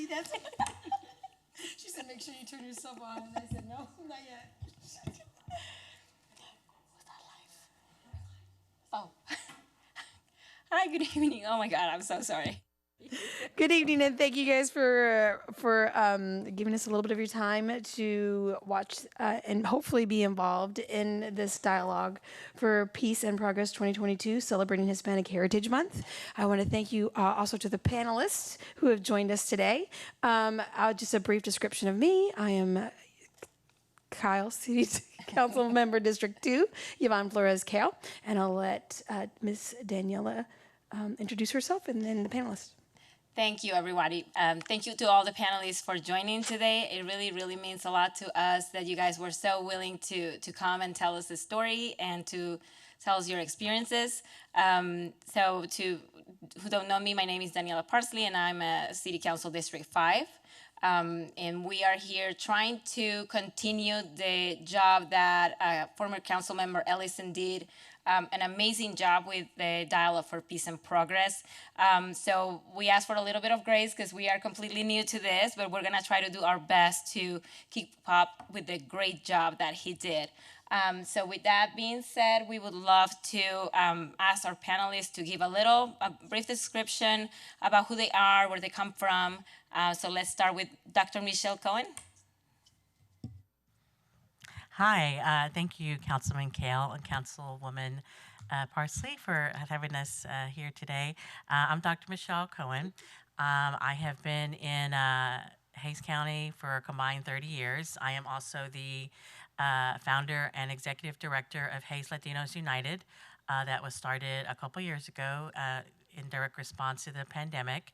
that's it. She said, make sure you turn yourself on. And I said, no, not yet. Was that live? Oh. Hi, good evening. Oh my God, I'm so sorry. Good evening, and thank you guys for giving us a little bit of your time to watch and hopefully be involved in this dialogue for Peace and Progress 2022, celebrating Hispanic Heritage Month. I want to thank you also to the panelists who have joined us today. Just a brief description of me. I am Kyle, City Council Member District 2, Yvonne Flores-Cale, and I'll let Miss Daniela introduce herself and then the panelists. Thank you, everybody. Thank you to all the panelists for joining today. It really, really means a lot to us that you guys were so willing to come and tell us the story and to tell us your experiences. So to who don't know me, my name is Daniela Parsley, and I'm a City Council District 5. And we are here trying to continue the job that former council member Ellison did, an amazing job with the Dialogue for Peace and Progress. So we ask for a little bit of grace because we are completely new to this, but we're gonna try to do our best to keep up with the great job that he did. So with that being said, we would love to ask our panelists to give a brief description about who they are, where they come from. So let's start with Dr. Michelle Cohen. Hi, thank you, Councilman Cale and Councilwoman Parsley for having us here today. I'm Dr. Michelle Cohen. I have been in Hays County for a combined 30 years. I am also the founder and executive director of Hays Latinos United that was started a couple years ago in direct response to the pandemic.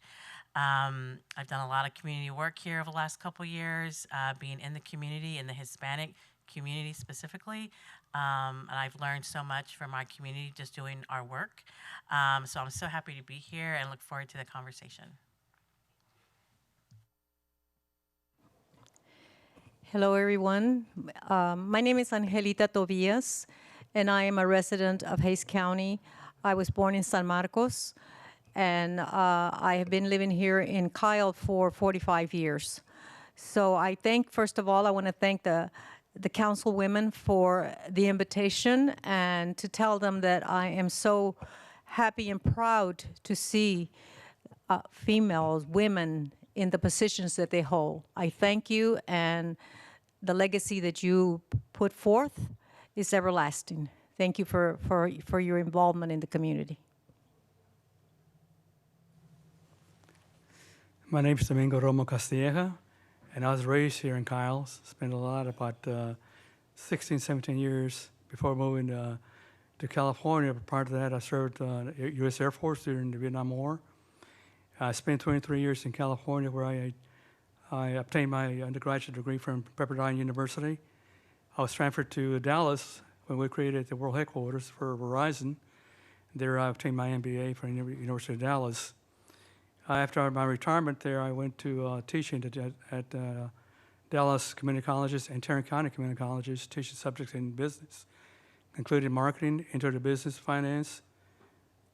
I've done a lot of community work here over the last couple years, being in the community, in the Hispanic community specifically, and I've learned so much from my community just doing our work. So I'm so happy to be here and look forward to the conversation. Hello, everyone. My name is Angelita Tobias, and I am a resident of Hays County. I was born in San Marcos, and I have been living here in Kyle for 45 years. So first of all, I want to thank the councilwomen for the invitation and to tell them that I am so happy and proud to see females, women in the positions that they hold. I thank you, and the legacy that you put forth is everlasting. Thank you for your involvement in the community. My name is Domingo Castillaja, and I was raised here in Kyle. Spent about 16, 17 years before moving to California. But prior to that, I served U.S. Air Force during the Vietnam War. I spent 23 years in California, where I obtained my undergraduate degree from Pepperdine University. I was transferred to Dallas when we created the world headquarters for Verizon. There I obtained my MBA from the University of Dallas. After my retirement there, I went to teaching at Dallas Community Colleges and Tarrant County Community Colleges, teaching subjects in business, including marketing, intro to business, finance.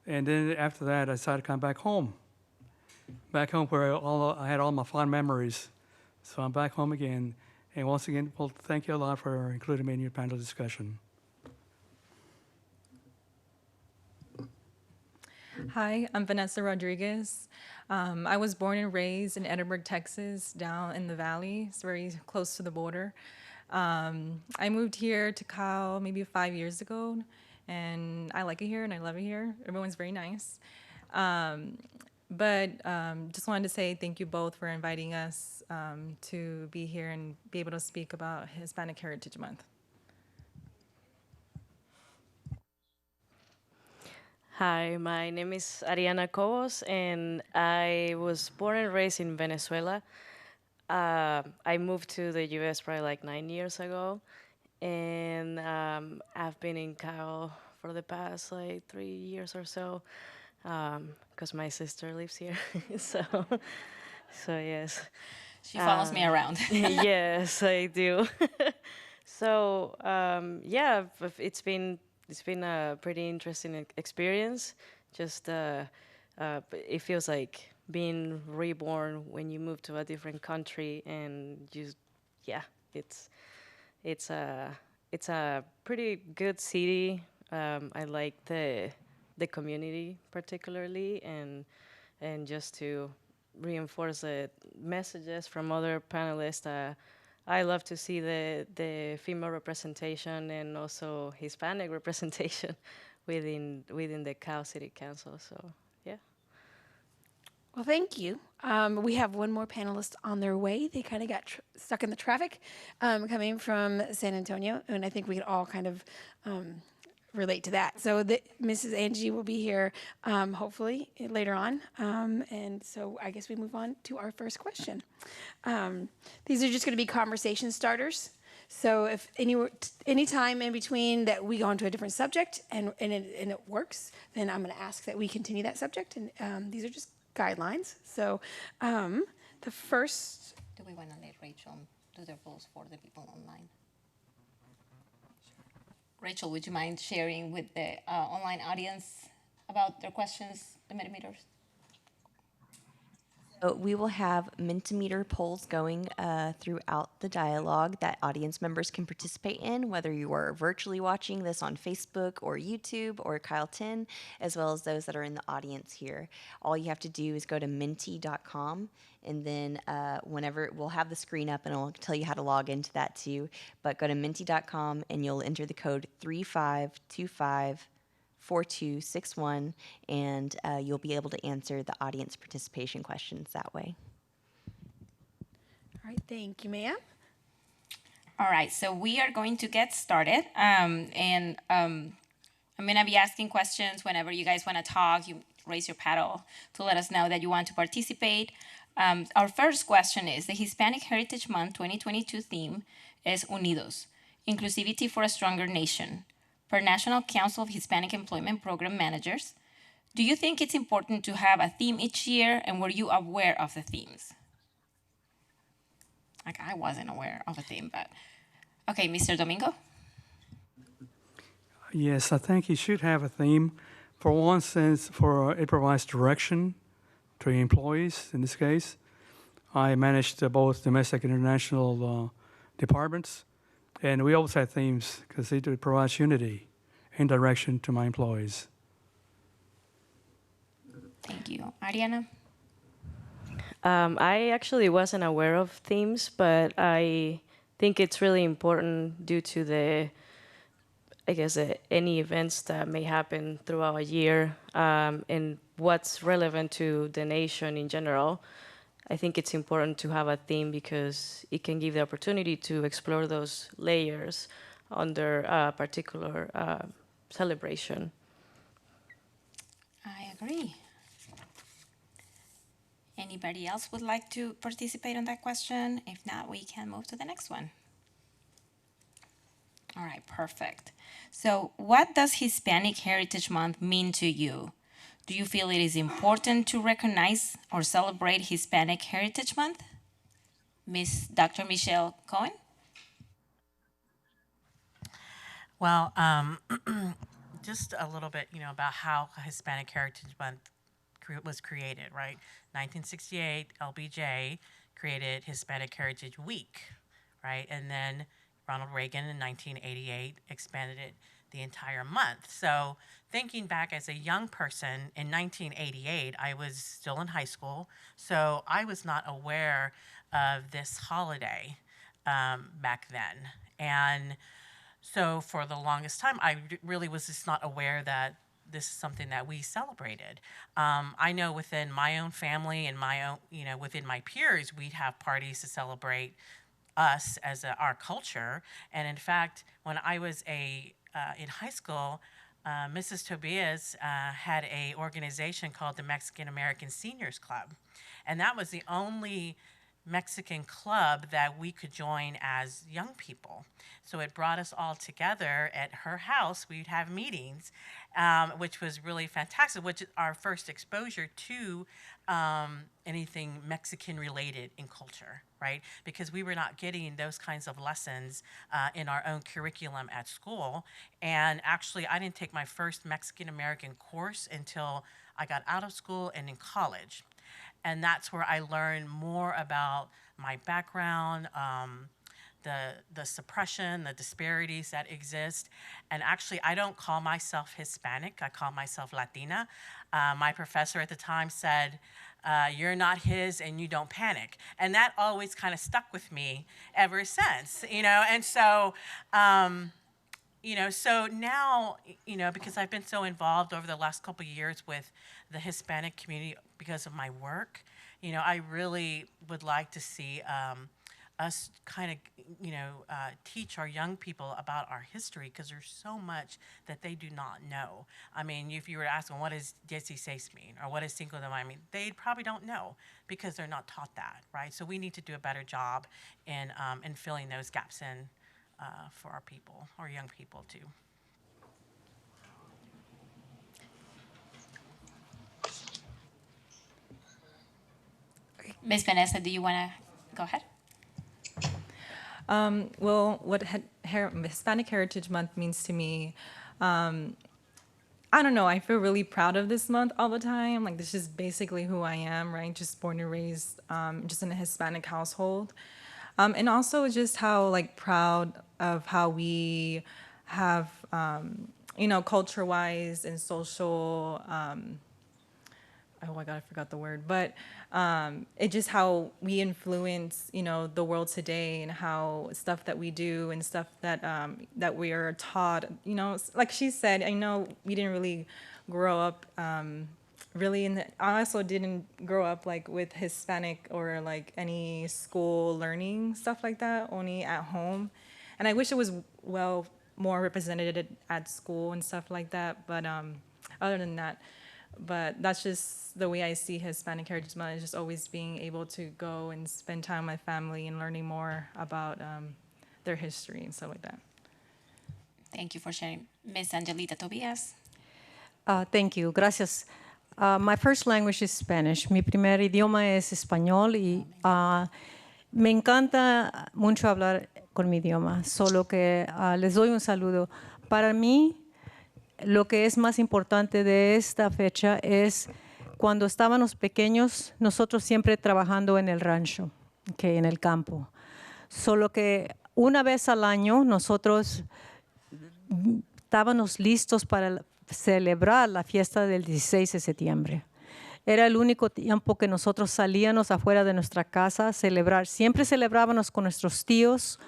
And then after that, I decided to come back home where I had all my fond memories. So I'm back home again. And once again, well, thank you a lot for including me in your panel discussion. Hi, I'm Vanessa Rodrigues. I was born and raised in Edinburgh, Texas, down in the valley. It's very close to the border. I moved here to Cal maybe 5 years ago, and I like it here and I love it here. Everyone's very nice. But just wanted to say thank you both for inviting us to be here and be able to speak about Hispanic Heritage Month. Hi, my name is Ariana Cobos, and I was born and raised in Venezuela. I moved to the U.S. probably like 9 years ago, and I've been in Cal for the past like 3 years or so, because my sister lives here. so yes. She follows me around. Yes, I do. So yeah, it's been a pretty interesting experience. Just it feels like being reborn when you move to a different country, and just, yeah, it's a it's a pretty good city. I like the community particularly, and just to reinforce the messages from other panelists. I love to see the female representation and also Hispanic representation within the Cal City Council. So yeah. Well, thank you. We have one more panelist on their way. They kind of got stuck in the traffic coming from San Antonio, and I think we can all kind of relate to that. So Mrs. Angie will be here hopefully later on. And so I guess we move on to our first question. These are just going to be conversation starters. So if any time in between that we go on to a different subject and it works, then I'm going to ask that we continue that subject. And these are just guidelines. So the first... Do we want to let Rachel do the rules for the people online? Rachel, would you mind sharing with the online audience about their questions, the Mentimeters? We will have Mentimeter polls going throughout the dialogue that audience members can participate in, whether you are virtually watching this on Facebook or YouTube or Kyle 10, as well as those that are in the audience here. All you have to do is go to menti.com, and then whenever we'll have the screen up and it'll tell you how to log into that too. But go to menti.com and you'll enter the code 35254261, and you'll be able to answer the audience participation questions that way. All right, thank you, ma'am. All right, so we are going to get started. I'm going to be asking questions whenever you guys want to talk. You raise your paddle to let us know that you want to participate. Our first question is, the Hispanic Heritage Month 2022 theme is Unidos, Inclusivity for a Stronger Nation. Per National Council of Hispanic Employment Program Managers, do you think it's important to have a theme each year, and were you aware of the themes? Like, I wasn't aware of a theme, but... Okay, Mr. Domingo? Yes, I think you should have a theme. For one sense, it provides direction to employees, in this case. I managed both domestic and international departments. And we always have themes because it provides unity and direction to my employees. Thank you. Ariana? I actually wasn't aware of themes, but I think it's really important due to any events that may happen throughout a year and what's relevant to the nation in general. I think it's important to have a theme because it can give the opportunity to explore those layers under a particular celebration. I agree. Anybody else would like to participate on that question? If not, we can move to the next one. All right, perfect. So what does Hispanic Heritage Month mean to you? Do you feel it is important to recognize or celebrate Hispanic Heritage Month? Miss Dr. Michelle Cohen? Well, just a little bit, about how Hispanic Heritage Month was created, right? 1968, LBJ created Hispanic Heritage Week, right? And then Ronald Reagan in 1988 expanded it the entire month. So thinking back as a young person in 1988, I was still in high school, so I was not aware of this holiday back then. And so for the longest time, I really was just not aware that this is something that we celebrated. I know within my own family and my own, within my peers, we'd have parties to celebrate us as our culture. And in fact, when I was in high school, Mrs. Tobias had an organization called the Mexican American Seniors Club. And that was the only Mexican club that we could join as young people. So it brought us all together at her house. We'd have meetings, which was really fantastic, which is our first exposure to anything Mexican related in culture, right? Because we were not getting those kinds of lessons in our own curriculum at school. And actually, I didn't take my first Mexican American course until I got out of school and in college. And that's where I learned more about my background, the suppression, the disparities that exist. And actually, I don't call myself Hispanic, I call myself Latina. My professor at the time said, you're not his and you don't panic. And that always kind of stuck with me ever since, And so, so now, because I've been so involved over the last couple of years with the Hispanic community because of my work, I really would like to see us kind of, teach our young people about our history, because there's so much that they do not know. I mean, if you were to ask them, what does 16 mean, or what does Cinco de Mayo mean, they probably don't know because they're not taught that, right? So we need to do a better job in filling those gaps in for our people, our young people too. Ms. Vanessa, do you want to go ahead? Well, what Hispanic Heritage Month means to me, I don't know, I feel really proud of this month all the time. Like, this is basically who I am, right? Just born and raised just in a Hispanic household. And also just how, like, proud of how we have, culture-wise and social, oh my God, I forgot the word, but it just how we influence, the world today, and how stuff that we do and stuff that that we are taught, like she said, I know we didn't really grow up really I also didn't grow up like with Hispanic or like any school learning stuff like that, only at home. And I wish it was more represented at school and stuff like that, but other than that, but that's just the way I see Hispanic Heritage Month, is just always being able to go and spend time with my family and learning more about their history and stuff like that. Thank you for sharing. Ms. Angelita Tobias. Thank you. Gracias. My first language is Spanish. Mi primer idioma es español y me encanta mucho hablar con mi idioma, solo que les doy un saludo. Para mí, lo que es más importante de esta fecha es cuando estábamos pequeños, nosotros siempre trabajando en el rancho, en el campo. Solo que una vez al año nosotros estábamos listos para celebrar la fiesta del 16 de septiembre. Era el único tiempo que nosotros salíamos afuera de nuestra casa a celebrar. Siempre celebrábamos con nuestros tíos,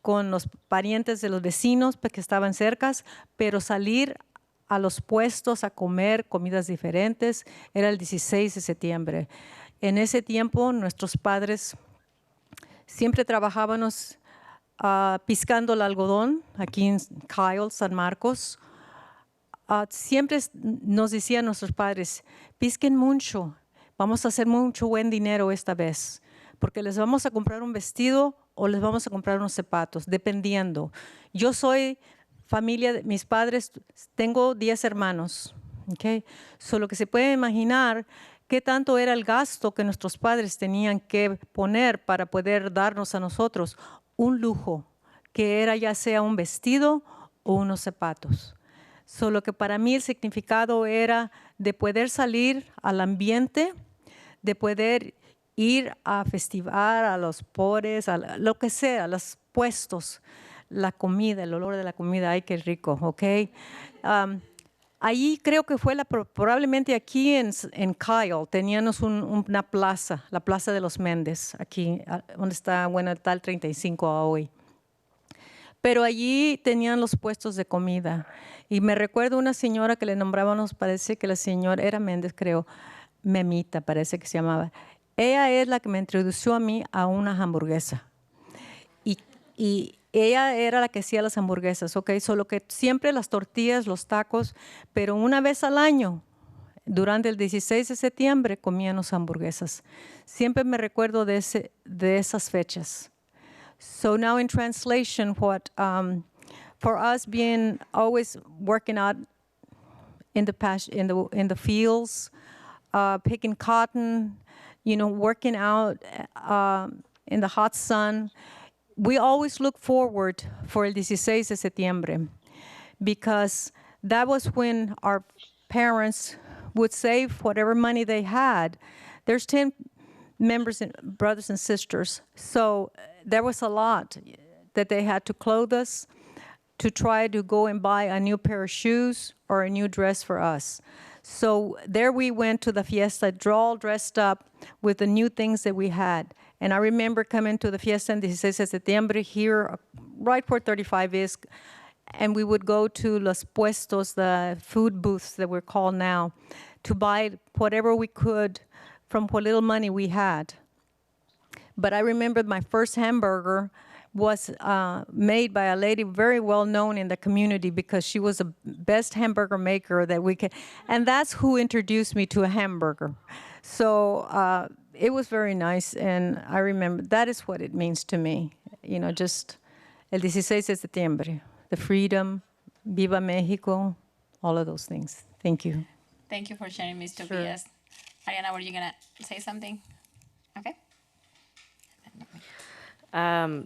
con los parientes de los vecinos que estaban cerca, pero salir a los puestos a comer comidas diferentes era el 16 de septiembre. En ese tiempo nuestros padres siempre trabajábamos piscando el algodón aquí en Kyle, San Marcos. Siempre nos decían nuestros padres, pisquen mucho, vamos a hacer mucho buen dinero esta vez, porque les vamos a comprar un vestido o les vamos a comprar unos zapatos, dependiendo. Yo soy familia de mis padres, tengo 10 hermanos, ¿okay? Solo que se puede imaginar qué tanto era el gasto que nuestros padres tenían que poner para poder darnos a nosotros un lujo, que era ya sea un vestido o unos zapatos. Solo que para mí el significado era de poder salir al ambiente, de poder ir a festival, a los pobres, a lo que sea, a los puestos, la comida, el olor de la comida, ay, qué rico, ¿ok? Allí creo que fue probablemente aquí en Kyle, teníamos una plaza, la Plaza de los Méndez, aquí donde está, bueno, está el 35 hoy. Pero allí tenían los puestos de comida. Y me recuerdo una señora que le nombrábamos, parece que la señora era Méndez, creo, Memita, parece que se llamaba. Ella es la que me introdujo a mí a una hamburguesa. Y ella era la que hacía las hamburguesas, ¿ok? Solo que siempre las tortillas, los tacos, pero una vez al año, durante el 16 de septiembre, comíamos hamburguesas. Siempre me recuerdo de esas fechas. So now in translation, what for us being always working out in the fields, picking cotton, working out in the hot sun, we always look forward for el 16 de septiembre, because that was when our parents would save whatever money they had There's 10 members and brothers and sisters. So there was a lot that they had to clothe us, to try to go and buy a new pair of shoes or a new dress for us. So there we went to the fiesta, all dressed up with the new things that we had. And I remember coming to the fiesta en 16 de septiembre here, right where 35 is, and we would go to los puestos, the food booths that we're called now, to buy whatever we could from what little money we had. But I remember my first hamburger was made by a lady very well known in the community because she was the best hamburger maker that we could, and that's who introduced me to a hamburger. So it was very nice, and I remember that is what it means to me. You know, just el 16 de septiembre, the freedom, Viva Mexico, all of those things. Thank you. Thank you for sharing, Ms. Tobias. Ariana, were you gonna say something? Okay.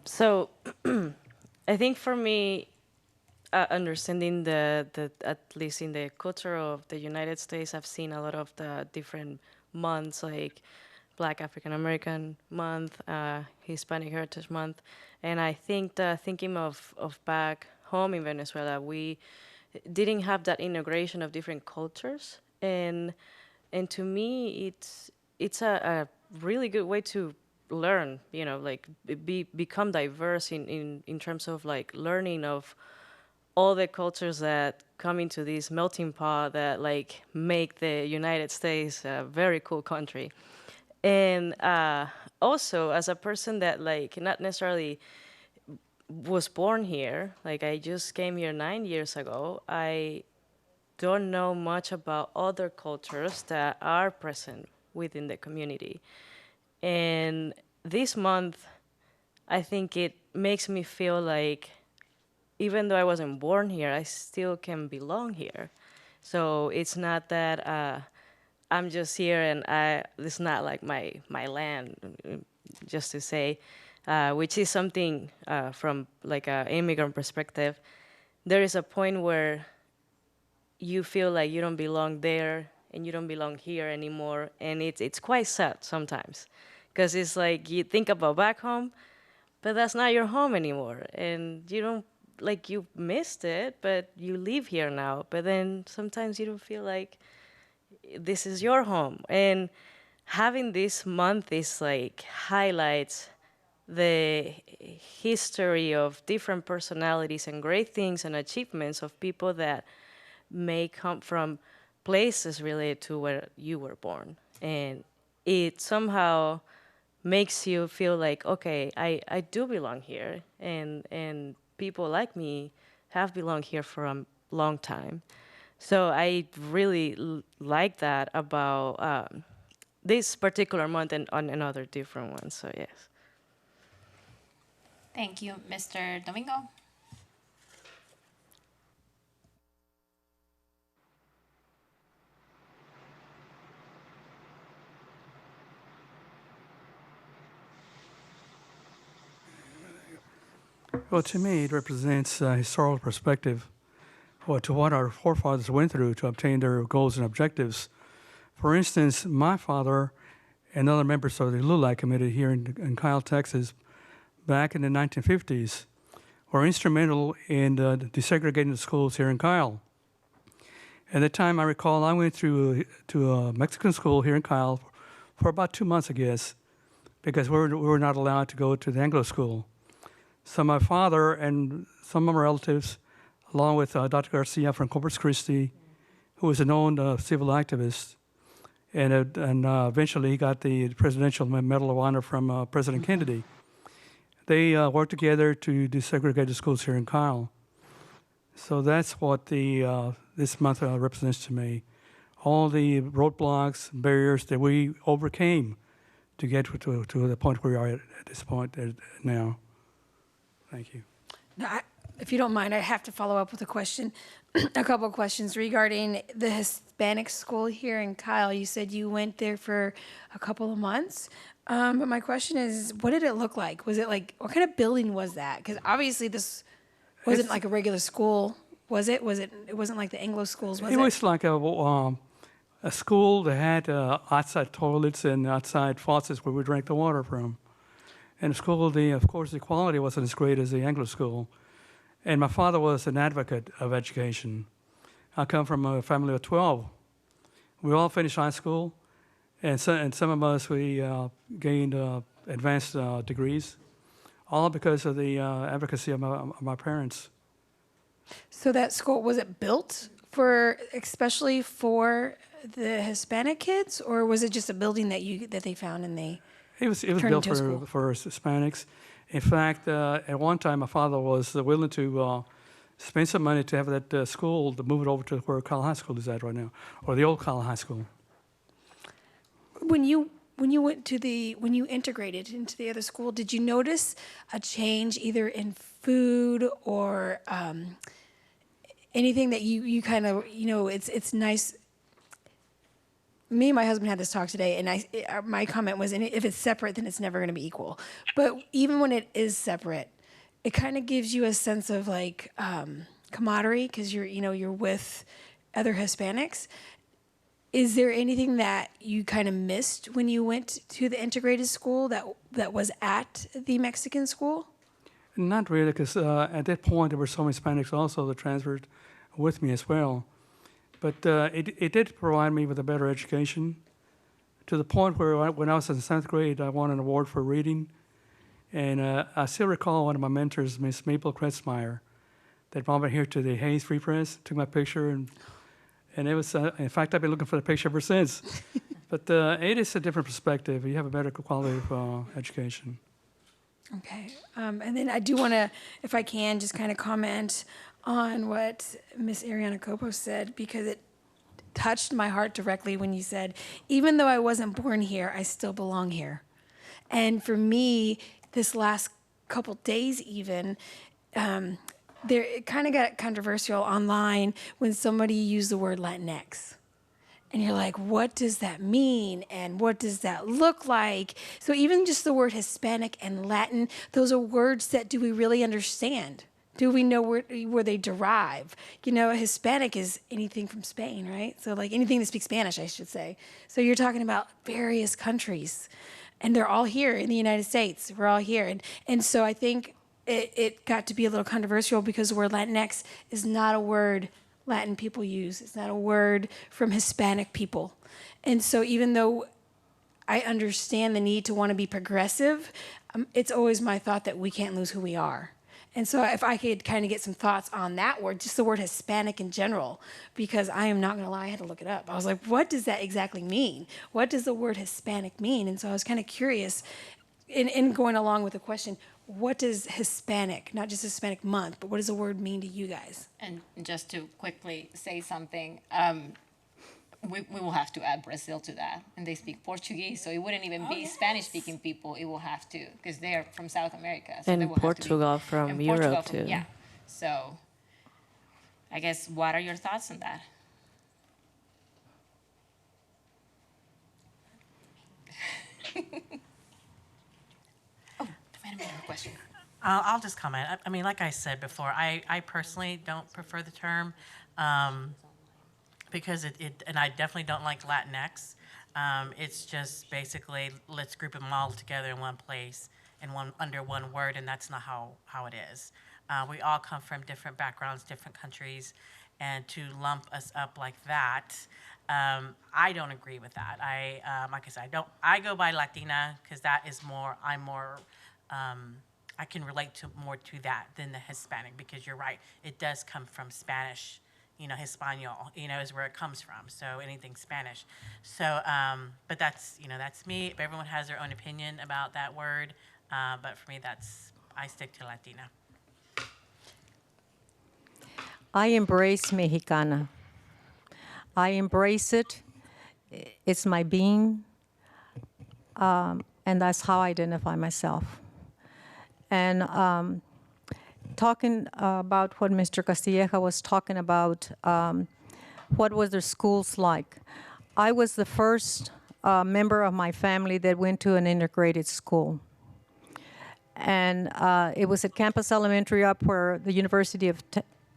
So I think for me, understanding the at least in the culture of the United States, I've seen a lot of the different months, like Black African American Month, Hispanic Heritage Month, and I think thinking of back home in Venezuela, we didn't have that integration of different cultures, and to me, it's a really good way to learn, you know, like become diverse in terms of like learning of all the cultures that come into this melting pot that like make the United States a very cool country. And also as a person that like not necessarily was born here, like I just came here 9 years ago, I don't know much about other cultures that are present within the community. And this month, I think it makes me feel like even though I wasn't born here, I still can belong here. So it's not that I'm just here and it's not like my land, just to say, which is something from like an immigrant perspective. There is a point where you feel like you don't belong there and you don't belong here anymore, and it's quite sad sometimes, because it's like you think about back home, but that's not your home anymore, and you don't, like, you missed it, but you live here now, but then sometimes you don't feel like this is your home. And having this month is like highlights the history of different personalities and great things and achievements of people that may come from places related to where you were born. And it somehow makes you feel like, okay, I do belong here, and people like me have belonged here for a long time. So I really like that about this particular month and on other different ones, so yes. Thank you, Mr. Domingo. Well, to me, it represents a historical perspective to what our forefathers went through to obtain their goals and objectives. For instance, my father and other members of the LULAC committee here in Kyle, Texas, back in the 1950s, were instrumental in desegregating the schools here in Kyle. At the time, I recall, I went to a Mexican school here in Kyle for about 2 months, I guess, because we were not allowed to go to the Anglo school. So my father and some of my relatives, along with Dr. Garcia from Corpus Christi, who was a known civil activist, and eventually he got the Presidential Medal of Honor from President Kennedy. They worked together to desegregate the schools here in Kyle. So that's what this month represents to me. All the roadblocks, barriers that we overcame to get to the point where we are at this point now. Thank you. Now, if you don't mind, I have to follow up with a question, a couple of questions regarding the Hispanic school here in Kyle. You said you went there for a couple of months, but my question is, what did it look like? Was it like, what kind of building was that? Because obviously this wasn't like a regular school, was it? It wasn't like the Anglo schools, was it? It was like a school that had outside toilets and outside faucets where we drank the water from. And the school, of course, the quality wasn't as great as the Anglo school. And my father was an advocate of education. I come from a family of 12. We all finished high school, and some of us, we gained advanced degrees, all because of the advocacy of my parents. So that school, was it built especially for the Hispanic kids, or was it just a building that they found and they It was built for Hispanics. In fact, at one time, my father was willing to spend some money to have that school, to move it over to where Kyle High School is at right now, or the old Kyle High School. When you integrated into the other school, did you notice a change either in food or anything that you kind of, it's nice? Me and my husband had this talk today, and my comment was, if it's separate, then it's never going to be equal. But even when it is separate, it kind of gives you a sense of like camaraderie, because you're with other Hispanics. Is there anything that you kind of missed when you went to the integrated school that was at the Mexican school? Not really, because at that point there were some Hispanics also that transferred with me as well. But it did provide me with a better education, to the point where when I was in 7th grade, I won an award for reading. And I still recall one of my mentors, Miss Maple Kretzmeyer, that brought me here to the Hayes Free Press, took my picture, and it was, in fact, I've been looking for the picture ever since. But it is a different perspective. You have a better quality of education. Okay. And then I do want to, if I can, just kind of comment on what Miss Ariana Cobos said, because it touched my heart directly when you said, even though I wasn't born here, I still belong here. And for me, this last couple days even, it kind of got controversial online when somebody used the word Latinx. And you're like, what does that mean? And what does that look like? So even just the word Hispanic and Latin, those are words that do we really understand? Do we know where they derive? Hispanic is anything from Spain, right? So like anything that speaks Spanish, I should say. So you're talking about various countries, and they're all here in the United States. We're all here. And so I think it got to be a little controversial because the word Latinx is not a word Latin people use. It's not a word from Hispanic people. And so even though I understand the need to want to be progressive, it's always my thought that we can't lose who we are. And so if I could kind of get some thoughts on that word, just the word Hispanic in general, because I am not going to lie, I had to look it up. I was like, what does that exactly mean? What does the word Hispanic mean? And so I was kind of curious, in going along with the question, what does Hispanic, not just Hispanic month, but what does the word mean to you guys? And just to quickly say something, we will have to add Brazil to that. And they speak Portuguese, so it wouldn't even be Spanish-speaking people. It will have to, because they're from South America. So and Portugal from Europe, too. Yeah. So I guess, what are your thoughts on that? Question. I'll just comment. I mean, like I said before, I personally don't prefer the term because and I definitely don't like Latinx. It's just basically, let's group them all together in one place under one word, and that's not how it is. We all come from different backgrounds, different countries, and to lump us up like that, I don't agree with that. Like I said, I go by Latina because that is more. I can relate more to that than the Hispanic, because you're right, it does come from Spanish, Hispanol, is where it comes from. So anything Spanish. So, but that's me. Everyone has their own opinion about that word. But for me, I stick to Latina. I embrace Mexicana. I embrace it. It's my being. And that's how I identify myself. And talking about what Mr. Castillaja was talking about, what was their schools like? I was the first member of my family that went to an integrated school. And it was at Campus Elementary, up where the University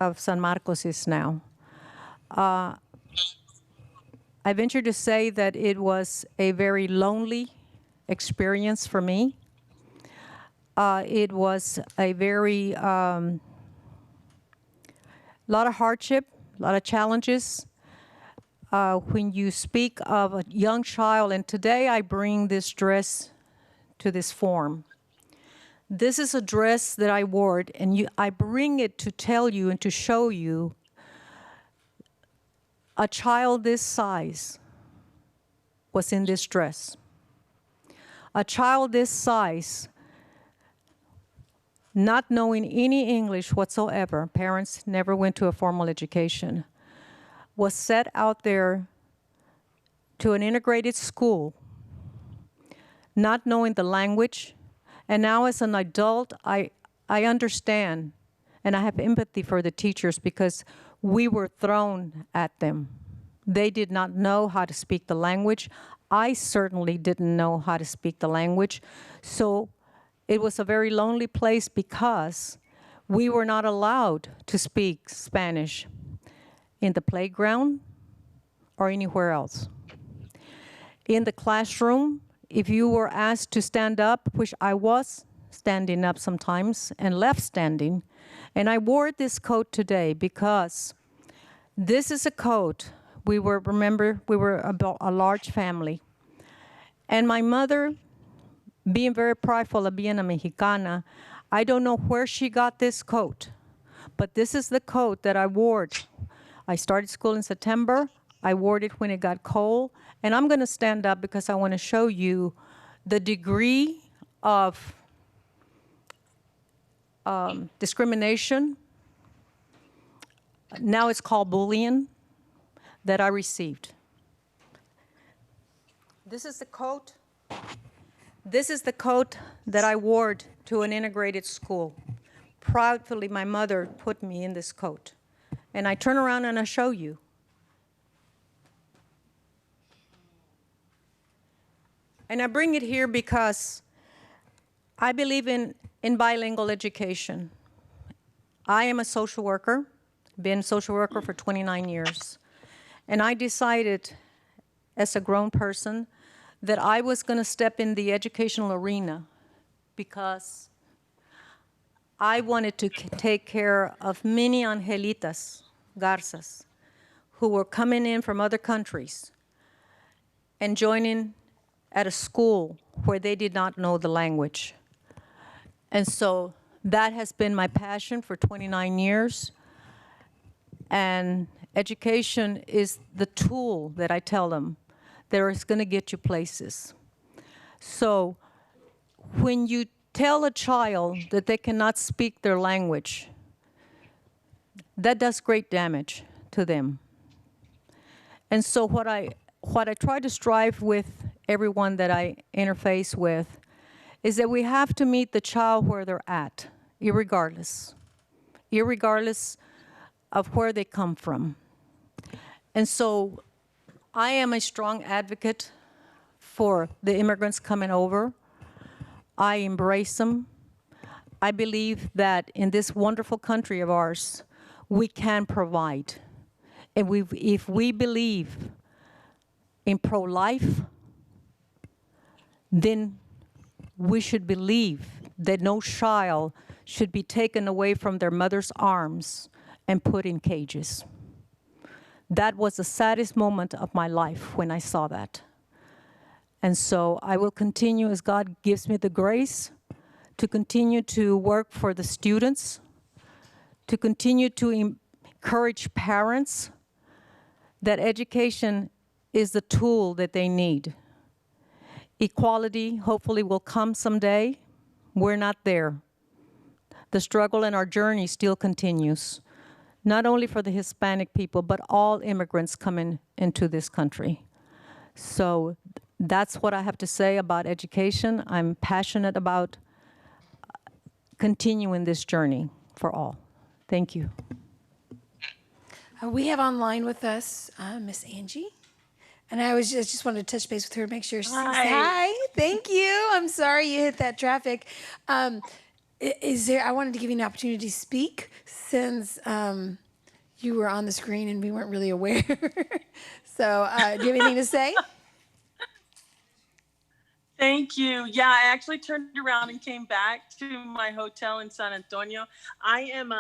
of San Marcos is now. I venture to say that it was a very lonely experience for me. It was a very lot of hardship, a lot of challenges. When you speak of a young child, and today I bring this dress to this form. This is a dress that I wore, and I bring it to tell you and to show you a child this size was in this dress. A child this size, not knowing any English whatsoever, parents never went to a formal education, was set out there to an integrated school, not knowing the language. And now as an adult, I understand and I have empathy for the teachers because we were thrown at them. They did not know how to speak the language. I certainly didn't know how to speak the language. So it was a very lonely place because we were not allowed to speak Spanish in the playground or anywhere else. In the classroom, if you were asked to stand up, which I was standing up sometimes and left standing, and I wore this coat today because this is a coat. Remember, we were a large family. And my mother, being very prideful of being a Mexicana, I don't know where she got this coat, but this is the coat that I wore. I started school in September. I wore it when it got cold. And I'm going to stand up because I want to show you the degree of discrimination. Now it's called bullying that I received. This is the coat. This is the coat that I wore to an integrated school. Proudly, my mother put me in this coat. And I turn around and I show you. And I bring it here because I believe in bilingual education. I am a social worker, been a social worker for 29 years. And I decided as a grown person that I was going to step in the educational arena because I wanted to take care of many Angelitas, Garzas, who were coming in from other countries and joining at a school where they did not know the language. And so that has been my passion for 29 years. And education is the tool that I tell them that is going to get you places. So when you tell a child that they cannot speak their language, that does great damage to them. And so what I try to strive with everyone that I interface with is that we have to meet the child where they're at, irregardless of where they come from. And so I am a strong advocate for the immigrants coming over. I embrace them. I believe that in this wonderful country of ours, we can provide. And if we believe in pro-life, then we should believe that no child should be taken away from their mother's arms and put in cages. That was the saddest moment of my life when I saw that. And so I will continue, as God gives me the grace, to continue to work for the students, to continue to encourage parents that education is the tool that they need. Equality hopefully will come someday. We're not there. The struggle and our journey still continues, not only for the Hispanic people, but all immigrants coming into this country. So that's what I have to say about education. I'm passionate about continuing this journey for all. Thank you. We have online with us Miss Angie. And I just wanted to touch base with her, make sure she's hi. Thank you. I'm sorry you hit that traffic. I wanted to give you an opportunity to speak since you were on the screen and we weren't really aware. So, do you have anything to say? Thank you. Yeah, I actually turned around and came back to my hotel in San Antonio. I'm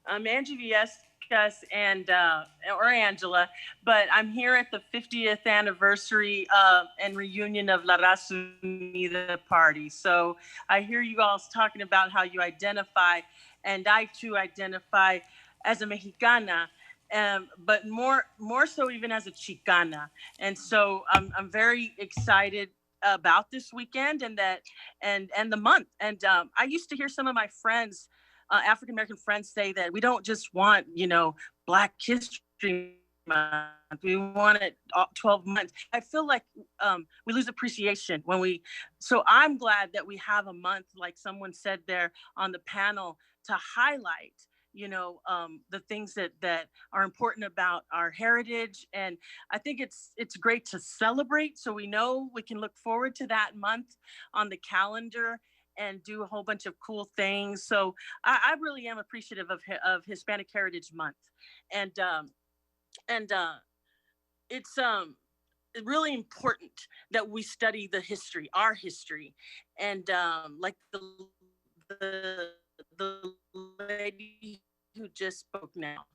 Angie Viescas and or Angela, but I'm here at the 50th anniversary and reunion of La Raza Unida party. So I hear you all talking about how you identify, and I too identify as a Mexicana. But more so even as a Chicana, and so I'm very excited about this weekend and the month. And I used to hear some of my friends, African American friends, say that we don't just want Black History Month. We want it 12 months. I feel like we lose appreciation when we. So I'm glad that we have a month, like someone said there on the panel, to highlight the things that are important about our heritage. And I think it's great to celebrate, so we know we can look forward to that month on the calendar and do a whole bunch of cool things. So I really am appreciative of Hispanic Heritage Month. And it's really important that we study the history, our history. And like the lady who just spoke now,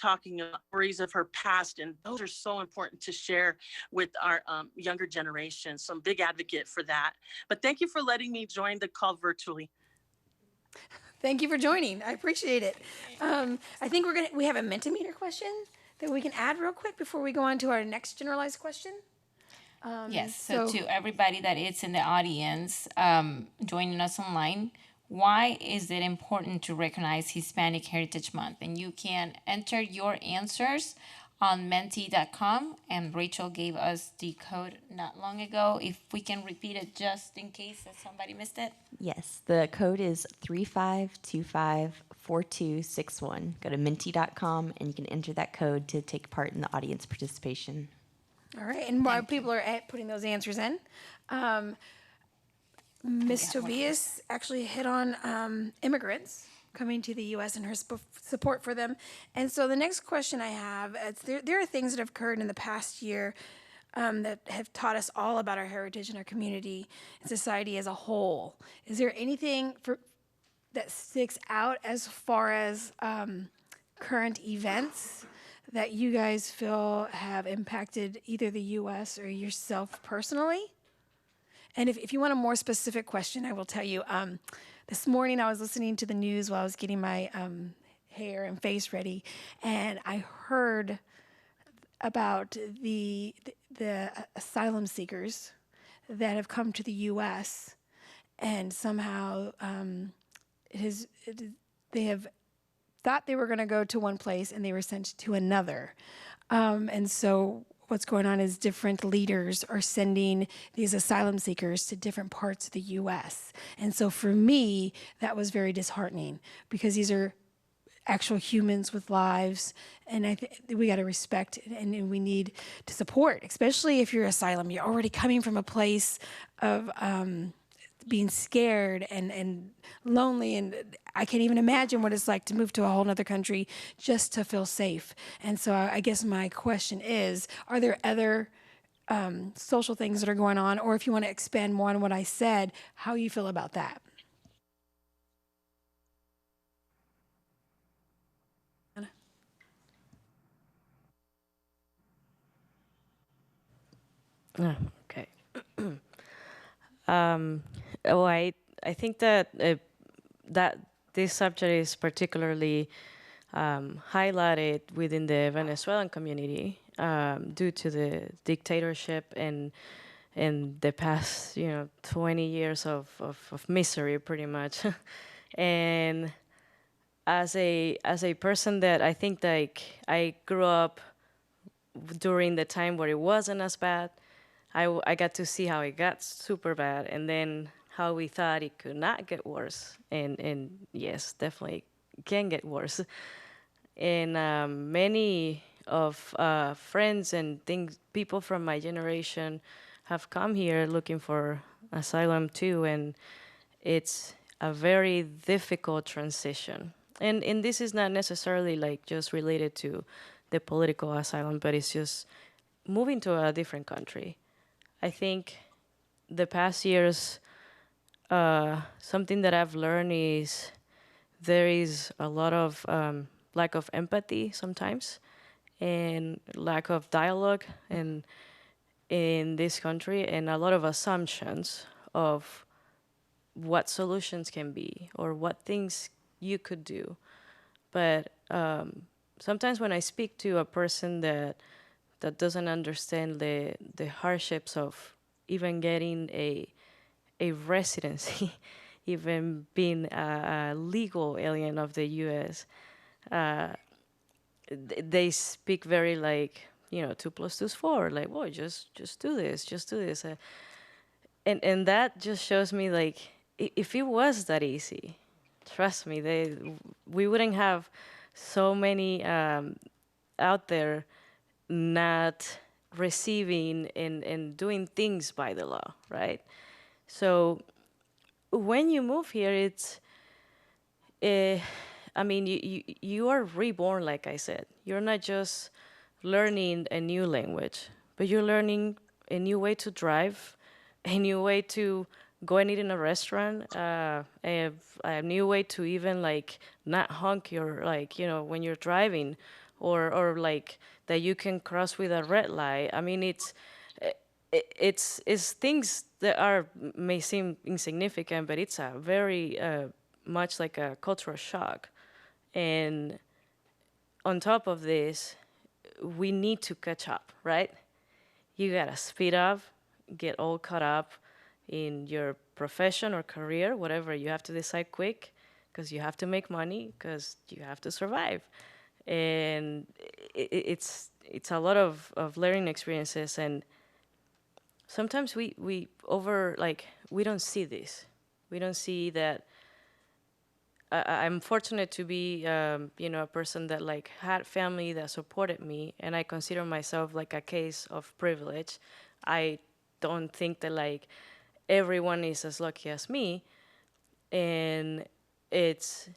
talking about stories of her past, and those are so important to share with our younger generation. So I'm a big advocate for that. But thank you for letting me join the call virtually. Thank you for joining. I appreciate it. I think we have a Mentimeter question that we can add real quick before we go on to our next generalized question. Yes, so to everybody that is in the audience joining us online, why is it important to recognize Hispanic Heritage Month? And you can enter your answers on menti.com, and Rachel gave us the code not long ago. If we can repeat it just in case that somebody missed it. Yes, the code is 35254261. Go to menti.com and you can enter that code to take part in the audience participation. All right, and while people are putting those answers in, Ms. Tobias actually hit on immigrants coming to the U.S. and her support for them. And so the next question I have, there are things that have occurred in the past year that have taught us all about our heritage and our community and society as a whole. Is there anything that sticks out as far as current events that you guys feel have impacted either the U.S. or yourself personally? And if you want a more specific question, I will tell you. This morning I was listening to the news while I was getting my hair and face ready, and I heard about the asylum seekers that have come to the U.S. and somehow they have thought they were going to go to one place and they were sent to another. And so what's going on is different leaders are sending these asylum seekers to different parts of the U.S. And so for me, that was very disheartening because these are actual humans with lives, and I think we got to respect and we need to support, especially if you're asylum. You're already coming from a place of being scared and lonely, and I can't even imagine what it's like to move to a whole other country just to feel safe. And so I guess my question is, are there other social things that are going on, or if you want to expand more on what I said, how you feel about that? Okay. Well, I think that that this subject is particularly highlighted within the Venezuelan community due to the dictatorship and the past 20 years of misery, pretty much. And as a person that I think like I grew up during the time where it wasn't as bad, I got to see how it got super bad, and then how we thought it could not get worse, and yes, definitely can get worse. And many of friends and people from my generation have come here looking for asylum too, and it's a very difficult transition. And this is not necessarily like just related to the political asylum, but it's just moving to a different country. I think the past years, something that I've learned is there is a lot of lack of empathy sometimes, and lack of dialogue in this country, and a lot of assumptions of what solutions can be or what things you could do. But sometimes when I speak to a person that doesn't understand the hardships of even getting a residency, even being a legal alien of the U.S., they speak very like, 2 + 2 is 4. Like, whoa, just do this, just do this. And that just shows me, like, if it was that easy, trust me, we wouldn't have so many out there not receiving and doing things by the law, right? So when you move here, it's, you are reborn, like I said. You're not just learning a new language, but you're learning a new way to drive, a new way to go and eat in a restaurant, a new way to even like not honk your, like, when you're driving, or like that you can cross with a red light. I mean, it's things that may seem insignificant, but it's a very much like a cultural shock. And on top of this, we need to catch up, right? You gotta speed up, get all caught up in your profession or career, whatever. You have to decide quick because you have to make money, because you have to survive. And it's a lot of learning experiences, and sometimes we don't see this. We don't see that. I'm fortunate to be, a person that like had family that supported me, and I consider myself like a case of privilege. I don't think that like everyone is as lucky as me, and it's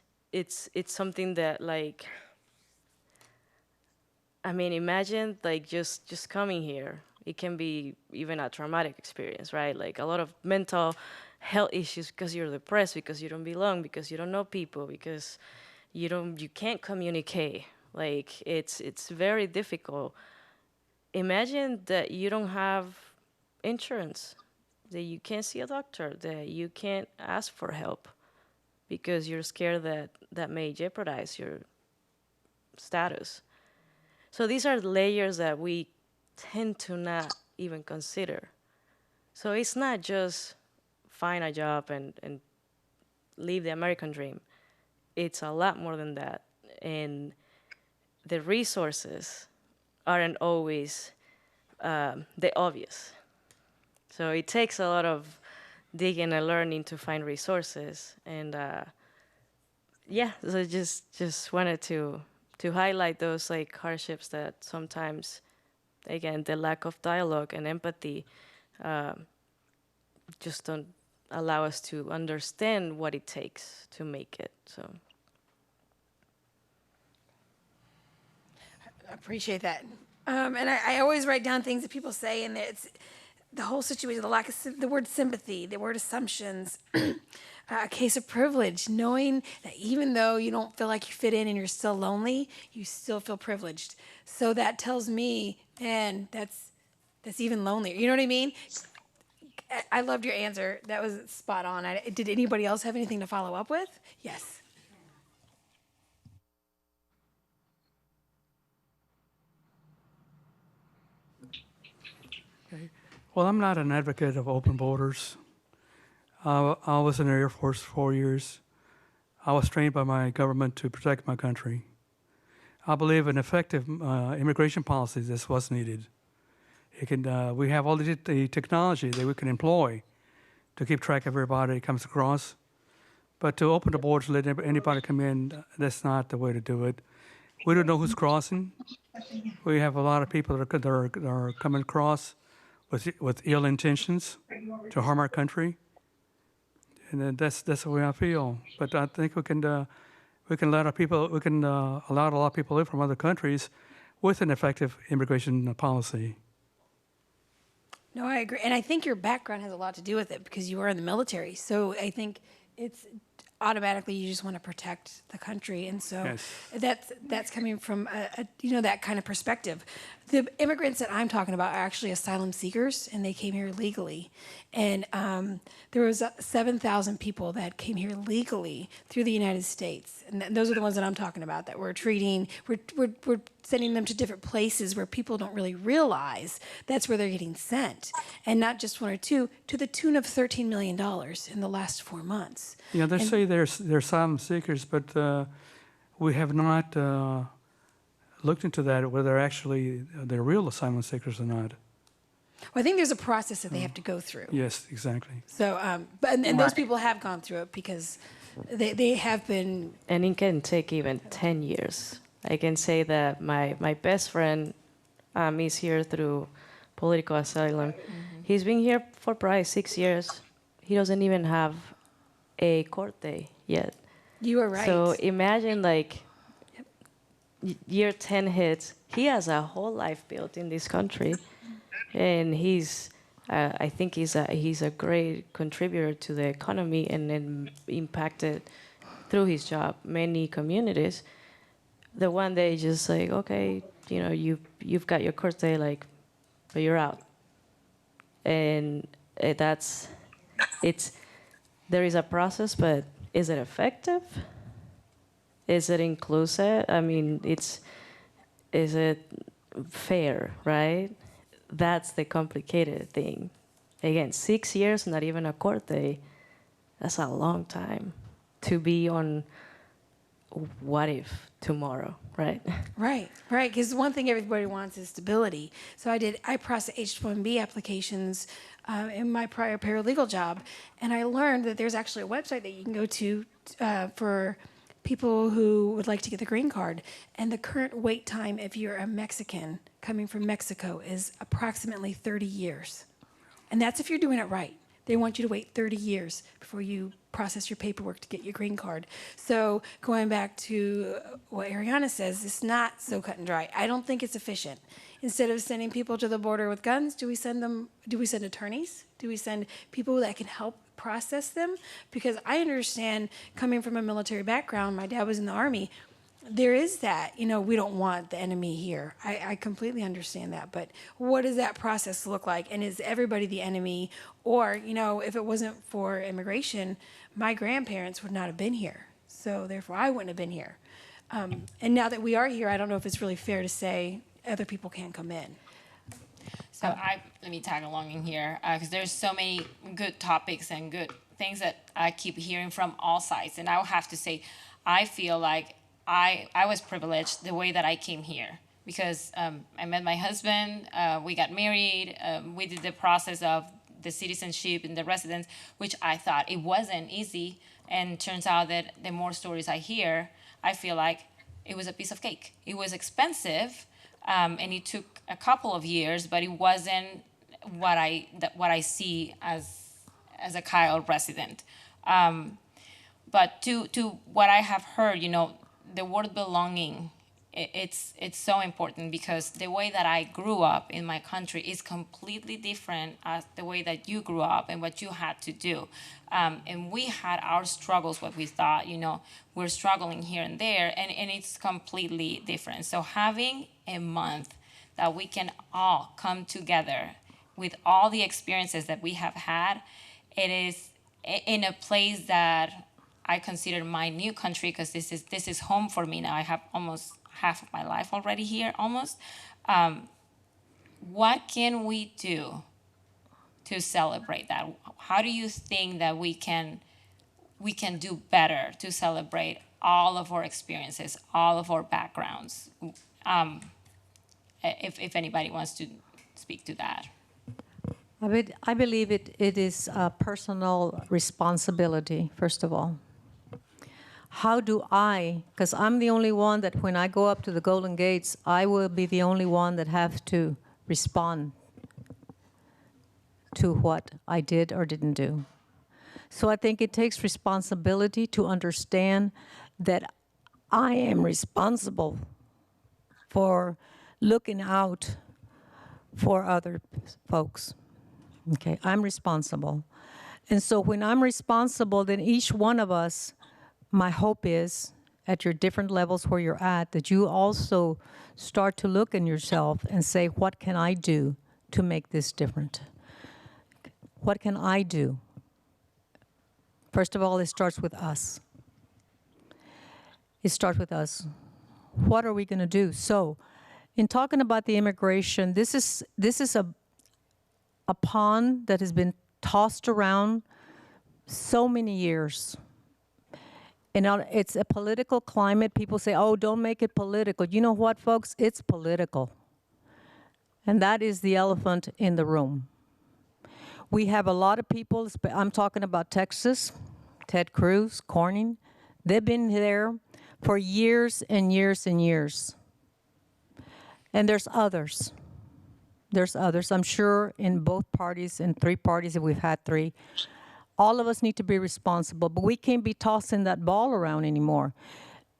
something that like, I mean, imagine like just coming here. It can be even a traumatic experience, right? Like a lot of mental health issues because you're depressed, because you don't belong, because you don't know people, because you can't communicate. Like it's very difficult. Imagine that you don't have insurance, that you can't see a doctor, that you can't ask for help because you're scared that may jeopardize your status. So these are layers that we tend to not even consider. So it's not just find a job and live the American dream. It's a lot more than that. And the resources aren't always the obvious. So it takes a lot of digging and learning to find resources. And so just wanted to highlight those like hardships that sometimes, again, the lack of dialogue and empathy just don't allow us to understand what it takes to make it. So I appreciate that. And I always write down things that people say, and it's the whole situation, the lack of the word sympathy, the word assumptions, a case of privilege, knowing that even though you don't feel like you fit in and you're still lonely, you still feel privileged. So that tells me, man, that's even lonelier. You know what I mean? I loved your answer. That was spot on. Did anybody else have anything to follow up with? Yes. Okay. Well, I'm not an advocate of open borders. I was in the Air Force 4 years. I was trained by my government to protect my country. I believe in effective immigration policies. This was needed. We have all the technology that we can employ to keep track of everybody that comes across. But to open the borders, let anybody come in, that's not the way to do it. We don't know who's crossing. We have a lot of people that are coming across with ill intentions to harm our country. And that's the way I feel. But I think we can allow a lot of people live from other countries with an effective immigration policy. No, I agree. And I think your background has a lot to do with it because you are in the military. So I think it's automatically you just want to protect the country. And so that's coming from, that kind of perspective. The immigrants that I'm talking about are actually asylum seekers, and they came here legally. And there was 7,000 people that came here legally through the United States. And those are the ones that I'm talking about that we're treating. We're sending them to different places where people don't really realize that's where they're getting sent. And not just one or two, to the tune of $13 million in the last 4 months. Yeah, they say they're asylum seekers, but we have not looked into that, whether actually they're real asylum seekers or not. Well, I think there's a process that they have to go through. Yes, exactly. So, and those people have gone through it because they have been. And it can take even 10 years. I can say that my best friend is here through political asylum. Mm-hmm. He's been here for probably 6 years. He doesn't even have a court day yet. You are right. So imagine year 10 hits. He has a whole life built in this country, and I think he's a great contributor to the economy and then impacted through his job many communities. The one day just like, okay, you've got your court day, but you're out. And there is a process, but is it effective? Is it inclusive? I mean, is it fair, right? That's the complicated thing. Again, 6 years, not even a court day, that's a long time to be on what if tomorrow, right? Right. Because one thing everybody wants is stability. So I processed H-1B applications in my prior paralegal job, and I learned that there's actually a website that you can go to for people who would like to get the green card. And the current wait time, if you're a Mexican coming from Mexico, is approximately 30 years. And that's if you're doing it right. They want you to wait 30 years before you process your paperwork to get your green card. So going back to what Ariana says, it's not so cut and dry. I don't think it's efficient. Instead of sending people to the border with guns, do we send attorneys? Do we send people that can help process them? Because I understand, coming from a military background, my dad was in the Army, there is that, we don't want the enemy here. I completely understand that. But what does that process look like? And is everybody the enemy? Or, if it wasn't for immigration, my grandparents would not have been here. So therefore, I wouldn't have been here. And now that we are here, I don't know if it's really fair to say other people can't come in. So let me tag along in here because there's so many good topics and good things that I keep hearing from all sides. And I will have to say, I feel like I was privileged the way that I came here because I met my husband, we got married, we did the process of the citizenship and the residence, which I thought it wasn't easy. And turns out that the more stories I hear, I feel like it was a piece of cake. It was expensive, and it took a couple of years, but it wasn't what I see as a Kyle resident. But to what I have heard, the word belonging, it's so important because the way that I grew up in my country is completely different as the way that you grew up and what you had to do. And we had our struggles, what we thought, we're struggling here and there, and it's completely different. So having a month that we can all come together with all the experiences that we have had, it is in a place that I consider my new country because this is home for me now. I have almost half of my life already here, almost. What can we do to celebrate that? How do you think that we can do better to celebrate all of our experiences, all of our backgrounds? If anybody wants to speak to that. I believe it is a personal responsibility, first of all. How do because I'm the only one that when I go up to the Golden Gates, I will be the only one that have to respond to what I did or didn't do. So I think it takes responsibility to understand that I am responsible for looking out for other folks. Okay, I'm responsible. And so when I'm responsible, then each one of us, my hope is, at your different levels where you're at, that you also start to look in yourself and say, what can I do to make this different? What can I do? First of all, it starts with us. It starts with us. What are we going to do? So, in talking about the immigration, this is a pond that has been tossed around so many years. And it's a political climate. People say, oh, don't make it political. You know what, folks? It's political. And that is the elephant in the room. We have a lot of people, I'm talking about Texas, Ted Cruz, Corning. They've been there for years and years and years. And there's others. There's others, I'm sure, in both parties, in three parties, if we've had three. All of us need to be responsible, but we can't be tossing that ball around anymore.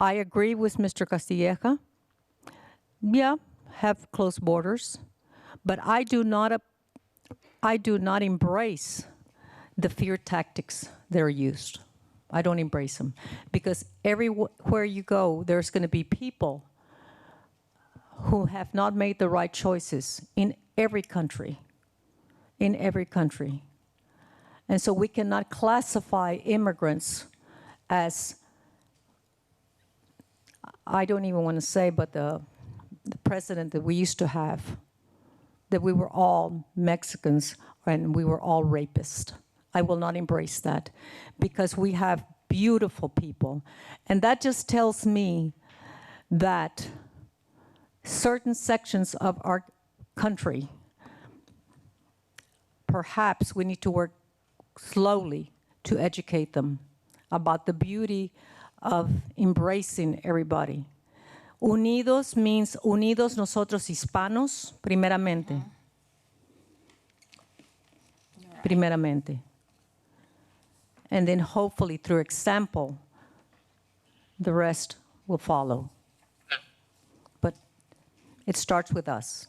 I agree with Mr. Castillaja. Yeah, have close borders, but I do not embrace the fear tactics that are used. I don't embrace them, because everywhere you go, there's going to be people who have not made the right choices in every country. In every country. And so we cannot classify immigrants as, I don't even want to say, but the president that we used to have, that we were all Mexicans and we were all rapists. I will not embrace that, because we have beautiful people. And that just tells me that certain sections of our country, perhaps we need to work slowly to educate them about the beauty of embracing everybody. Unidos means unidos nosotros hispanos, primeramente. Primeramente. And then hopefully through example, the rest will follow. But it starts with us.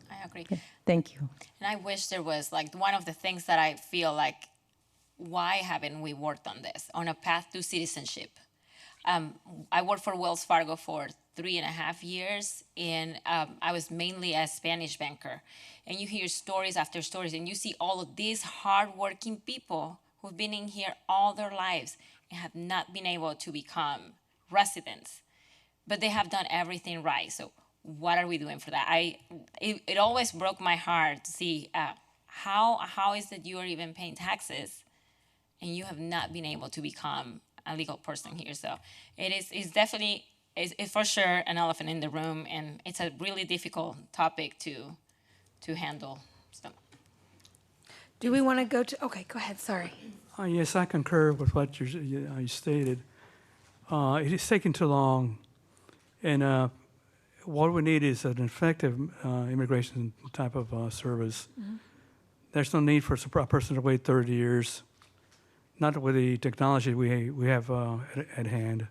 I agree. Okay. Thank you. And I wish there was, like, one of the things that I feel like, why haven't we worked on this, on a path to citizenship? I worked for Wells Fargo for 3.5 years, and I was mainly a Spanish banker. And you hear stories after stories, and you see all of these hardworking people who've been in here all their lives and have not been able to become residents, but they have done everything right. So what are we doing for that? It always broke my heart to see how is that you are even paying taxes and you have not been able to become a legal person here. So it's definitely, it's for sure an elephant in the room, and it's a really difficult topic to handle. So. Do we want to go to, okay, go ahead, sorry. Yes, I concur with what you stated. It is taking too long, and what we need is an effective immigration type of service. Mm-hmm. There's no need for a person to wait 30 years, not with the technology we have at hand.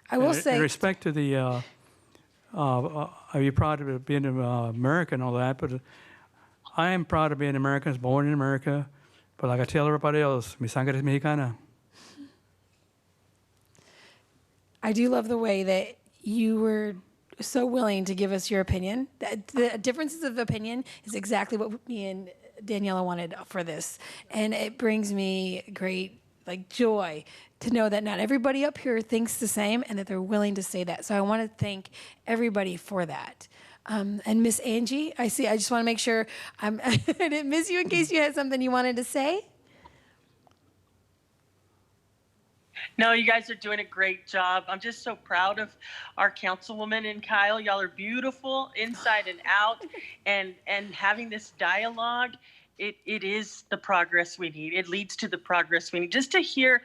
I will say, in respect to the, are you proud of being American and all that? But I am proud of being American. I was born in America, but like I tell everybody else, mi sangre es mexicana. I do love the way that you were so willing to give us your opinion. The differences of opinion is exactly what me and Daniela wanted for this. And it brings me great joy to know that not everybody up here thinks the same and that they're willing to say that. So I want to thank everybody for that. And Miss Angie, I just want to make sure I didn't miss you in case you had something you wanted to say. No, you guys are doing a great job. I'm just so proud of our councilwoman and Kyle. Y'all are beautiful inside and out, and having this dialogue, it is the progress we need. It leads to the progress we need. Just to hear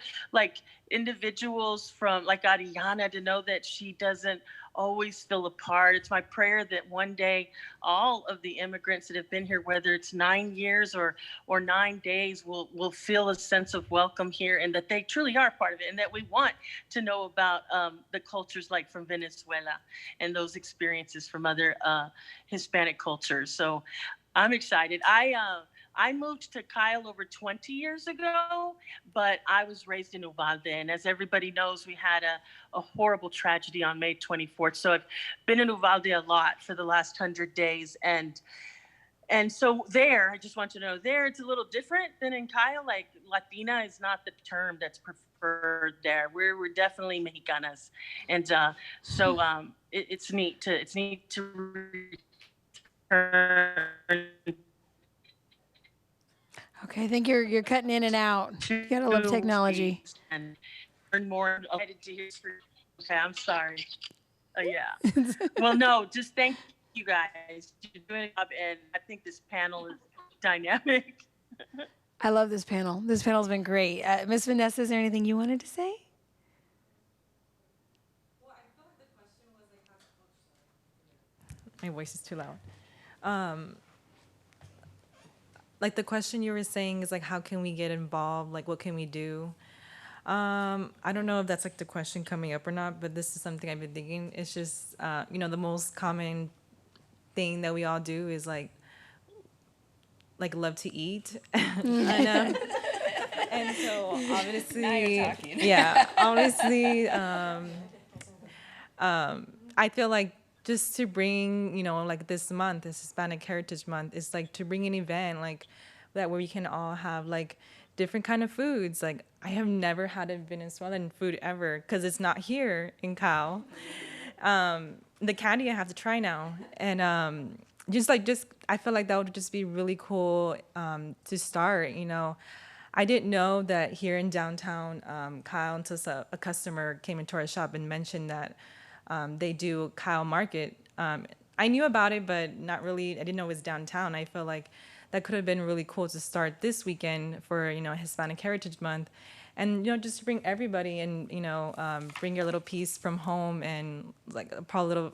individuals from Ariana, to know that she doesn't always still a part. It's my prayer that one day all of the immigrants that have been here, whether it's 9 years or 9 days, will feel a sense of welcome here, and that they truly are part of it, and that we want to know about the cultures like from Venezuela and those experiences from other Hispanic cultures. So I'm excited. I moved to Kyle over 20 years ago, but I was raised in Uvalde. And as everybody knows, we had a horrible tragedy on May 24th. So I've been in Uvalde a lot for the last 100 days. And so there, I just want you to know, there it's a little different than in Kyle. Like Latina is not the term that's preferred there. We're definitely Mexicanas. And so it's neat to return. Okay, I think you're cutting in and out. You gotta love technology. And learn more. Excited to hear. Okay, I'm sorry. Yeah. Well, no, just thank you guys. You're doing a job, and I think this panel is dynamic. I love this panel. This panel's been great. Miss Vanessa, is there anything you wanted to say? My voice is too loud. Like the question you were saying is like, how can we get involved? Like, what can we do? I don't know if that's like the question coming up or not, but this is something I've been thinking. It's just, the most common thing that we all do is like love to eat. And so obviously, now you're talking. Yeah, obviously, I feel like just to bring, like this month, this Hispanic Heritage Month, is like to bring an event like that where we can all have like different kind of foods. Like I have never had a Venezuelan food ever because it's not here in Cal. The candy I have to try now, and I feel like that would just be really cool to start. I didn't know that here in downtown Kyle until a customer came into our shop and mentioned that they do Kyle Market. I knew about it, but not really. I didn't know it was downtown. I feel like that could have been really cool to start this weekend for Hispanic Heritage Month, and just to bring everybody and bring your little piece from home and like probably little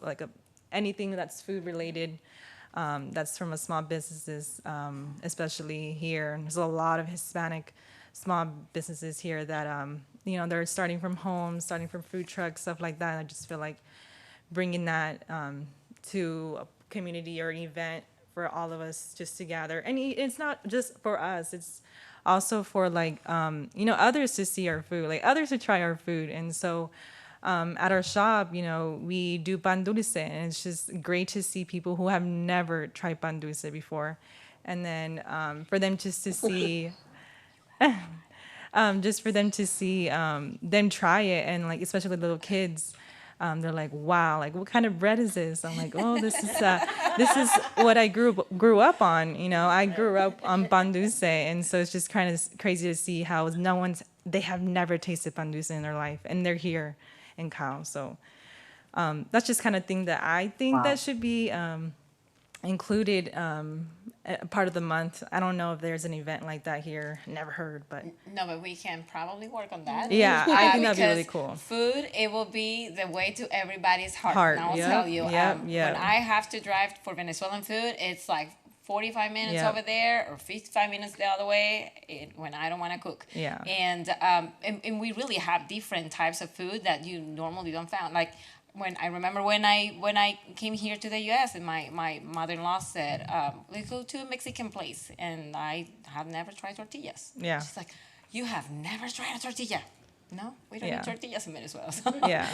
anything that's food related. That's from a small businesses, especially here. And there's a lot of Hispanic small businesses here that they're starting from home, starting from food trucks, stuff like that. And I just feel like bringing that to a community or an event for all of us just to gather. And it's not just for us, it's also for others to see our food, like others to try our food. And so at our shop, we do pan dulce, and it's just great to see people who have never tried pan dulce before. And then for them just to see them try it, and like especially little kids, they're like, wow, like what kind of bread is this? I'm like, oh, this is what I grew up on. I grew up on pan dulce, and so it's just kind of crazy to see how they have never tasted pan dulce in their life, and they're here in Cal. So that's just kind of thing that I think that should be included part of the month. I don't know if there's an event like that here. Never heard, but no, but we can probably work on that. Yeah, I think that'd be really cool. Food, it will be the way to everybody's heart. And I'll tell you, when I have to drive for Venezuelan food, it's like 45 minutes over there or 55 minutes the other way when I don't want to cook. Yeah. And we really have different types of food that you normally don't find. Like when I came here to the U.S. and my mother-in-law said, let's go to a Mexican place, and I have never tried tortillas. Yeah. She's like, you have never tried a tortilla? No, we don't eat tortillas in Venezuela. So. Yeah.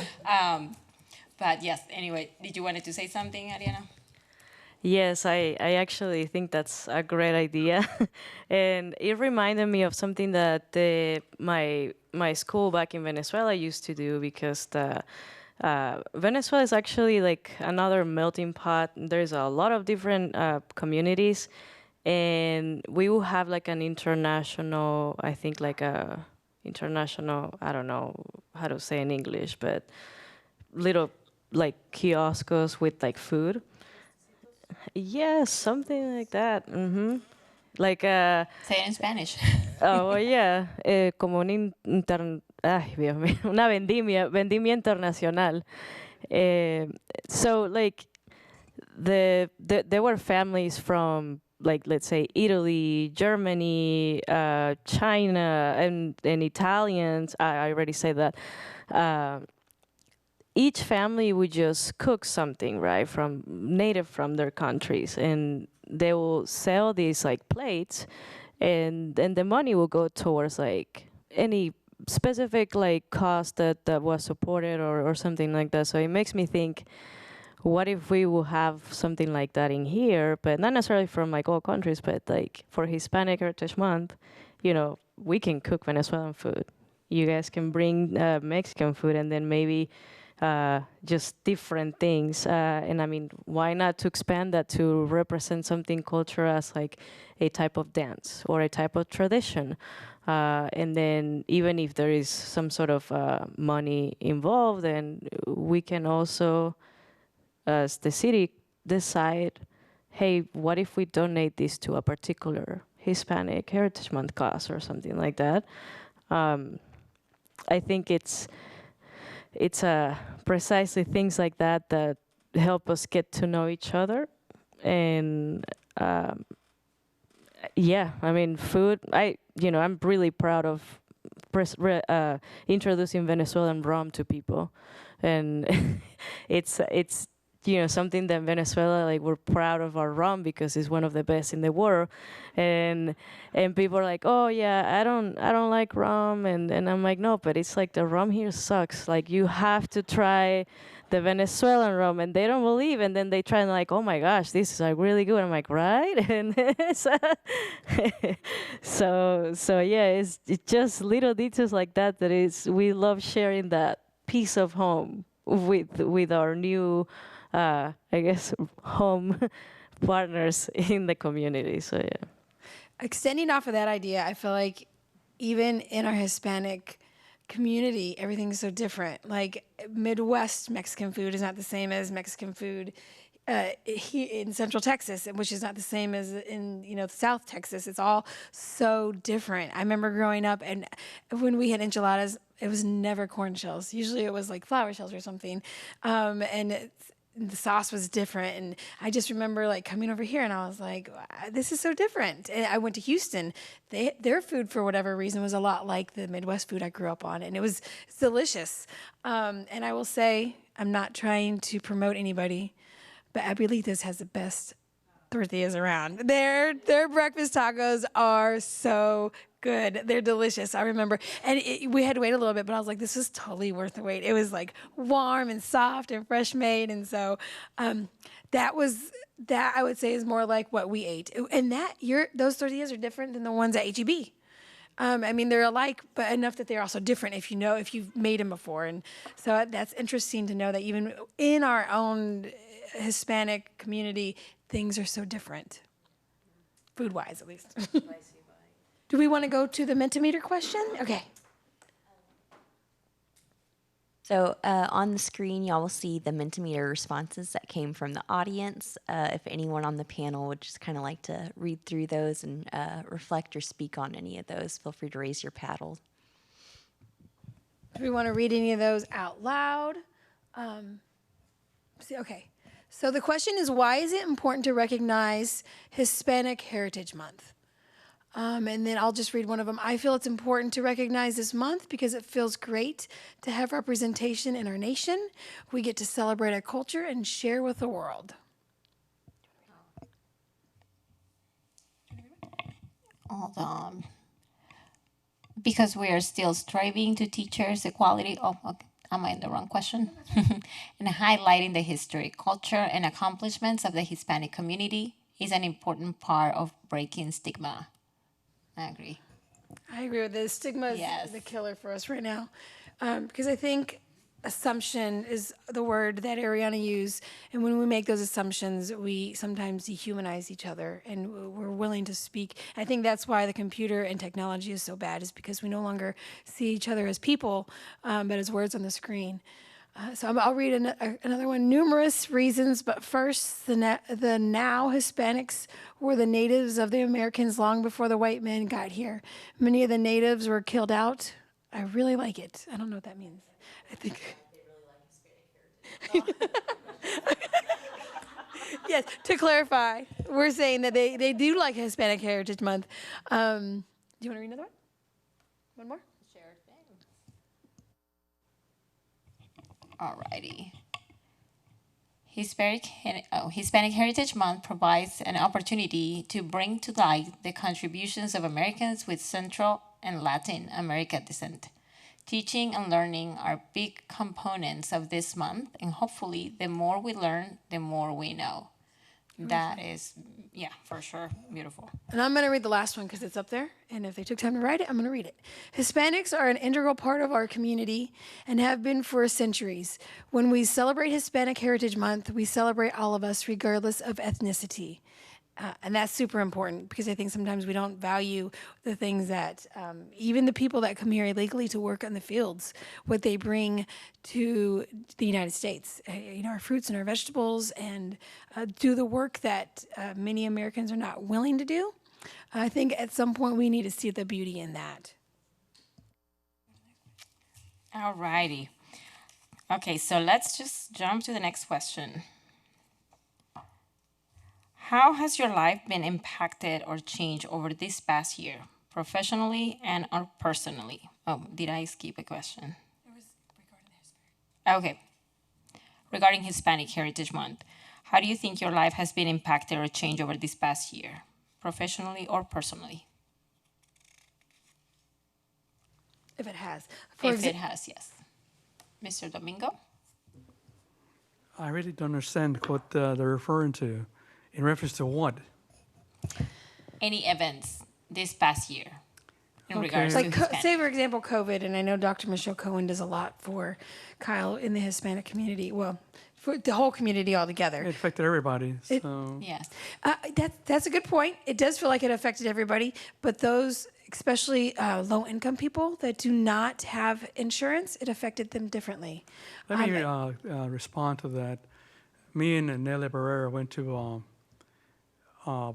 But yes, anyway, did you wanted to say something, Ariana? Yes, I actually think that's a great idea. And it reminded me of something that my school back in Venezuela used to do, because Venezuela is actually like another melting pot. There's a lot of different communities, and we will have like an international, I think like a international, I don't know how to say in English, but little like kiosks with like food. Yes, something like that. Mm-hmm. Like say it in Spanish. Oh yeah, como una Dios mío, una vendimia internacional. So like there were families from, like, let's say Italy, Germany, China, and Italians. I already said that. Each family would just cook something, right, from native from their countries, and they will sell these like plates, and then the money will go towards like any specific like cost that was supported or something like that. So it makes me think, what if we will have something like that in here, but not necessarily from like all countries, but like for Hispanic Heritage Month, you know, we can cook Venezuelan food. You guys can bring Mexican food, and then maybe just different things. And I mean, why not to expand that to represent something cultural as like a type of dance or a type of tradition? And then even if there is some sort of money involved, then we can also, as the city, decide, hey, what if we donate this to a particular Hispanic Heritage Month cause or something like that? I think it's precisely things like that that help us get to know each other. And yeah, I mean, food, I'm really proud of introducing Venezuelan rum to people. And it's something that Venezuela, like, we're proud of our rum because it's one of the best in the world. And people are like, oh yeah, I don't like rum, and I'm like, no, but it's like the rum here sucks. Like, you have to try the Venezuelan rum, and they don't believe, and then they try and like, oh my gosh, this is like really good. I'm like, right? And so yeah, it's just little details like that we love sharing that piece of home with our new I guess home partners in the community. So yeah. Extending off of that idea, I feel like even in our Hispanic community, everything's so different. Like, Midwest Mexican food is not the same as Mexican food here in Central Texas, which is not the same as in South Texas. It's all so different. I remember growing up, and when we had enchiladas, it was never corn shells. Usually it was like flour shells or something, and the sauce was different. And I just remember like coming over here and I was like, this is so different. And I went to Houston. Their food, for whatever reason, was a lot like the Midwest food I grew up on. And it's delicious. And I will say, I'm not trying to promote anybody, but Abuelita's has the best tortillas around. Their breakfast tacos are so good. They're delicious. I remember, and we had to wait a little bit, but I was like, this is totally worth the wait. It was like warm and soft and fresh made, and so that I would say is more like what we ate. And those tortillas are different than the ones at HEB. I mean, they're alike, but enough that they're also different if you've made them before. And so that's interesting to know that even in our own Hispanic community, things are so different, food-wise at least. Do we want to go to the Mentimeter question? Okay. So on the screen, y'all will see the Mentimeter responses that came from the audience. If anyone on the panel would just kind of like to read through those and reflect or speak on any of those, feel free to raise your paddle. Do we want to read any of those out loud? Okay. So the question is, why is it important to recognize Hispanic Heritage Month? And then I'll just read one of them. I feel it's important to recognize this month because it feels great to have representation in our nation. We get to celebrate our culture and share with the world. Hold on. Because we are still striving to teachers equality. Oh, okay. Am I in the wrong question? And highlighting the history, culture, and accomplishments of the Hispanic community is an important part of breaking stigma. I agree. I agree with this. Stigma is the killer for us right now. Because I think assumption is the word that Ariana used. And when we make those assumptions, we sometimes dehumanize each other and we're willing to speak. I think that's why the computer and technology is so bad, is because we no longer see each other as people, but as words on the screen. So I'll read another one. Numerous reasons, but first, the now Hispanics were the natives of the Americans long before the white men got here. Many of the natives were killed out. I really like it. I don't know what that means. I think Yes, to clarify, we're saying that they do like Hispanic Heritage Month. Do you want to read another one? One more? Sure thing. Alrighty. Hispanic Heritage Month provides an opportunity to bring to light the contributions of Americans with Central and Latin American descent. Teaching and learning are big components of this month, and hopefully the more we learn, the more we know. That is, yeah, for sure, beautiful. And I'm going to read the last one because it's up there. And if they took time to write it, I'm going to read it. Hispanics are an integral part of our community and have been for centuries. When we celebrate Hispanic Heritage Month, we celebrate all of us regardless of ethnicity. And that's super important because I think sometimes we don't value the things that even the people that come here illegally to work in the fields, what they bring to the United States, our fruits and our vegetables, and do the work that many Americans are not willing to do. I think at some point we need to see the beauty in that. All righty. Okay, so let's just jump to the next question. How has your life been impacted or changed over this past year, professionally and or personally? Oh, did I skip a question? It was regarding the Hispanic. Okay. Regarding Hispanic Heritage Month, how do you think your life has been impacted or changed over this past year, professionally or personally? If it has. If it has, yes. Mr. Domingo? I really don't understand what they're referring to. In reference to what? Any events this past year in regards like to Hispanic. say for example COVID, and I know Dr. Michelle Cohen does a lot for Kyle in the Hispanic community. Well, for the whole community altogether. It affected everybody. So Yes. That's a good point. It does feel like it affected everybody, but those, especially low-income people that do not have insurance, it affected them differently. let me respond to that. Me and Nelly Barrera went to a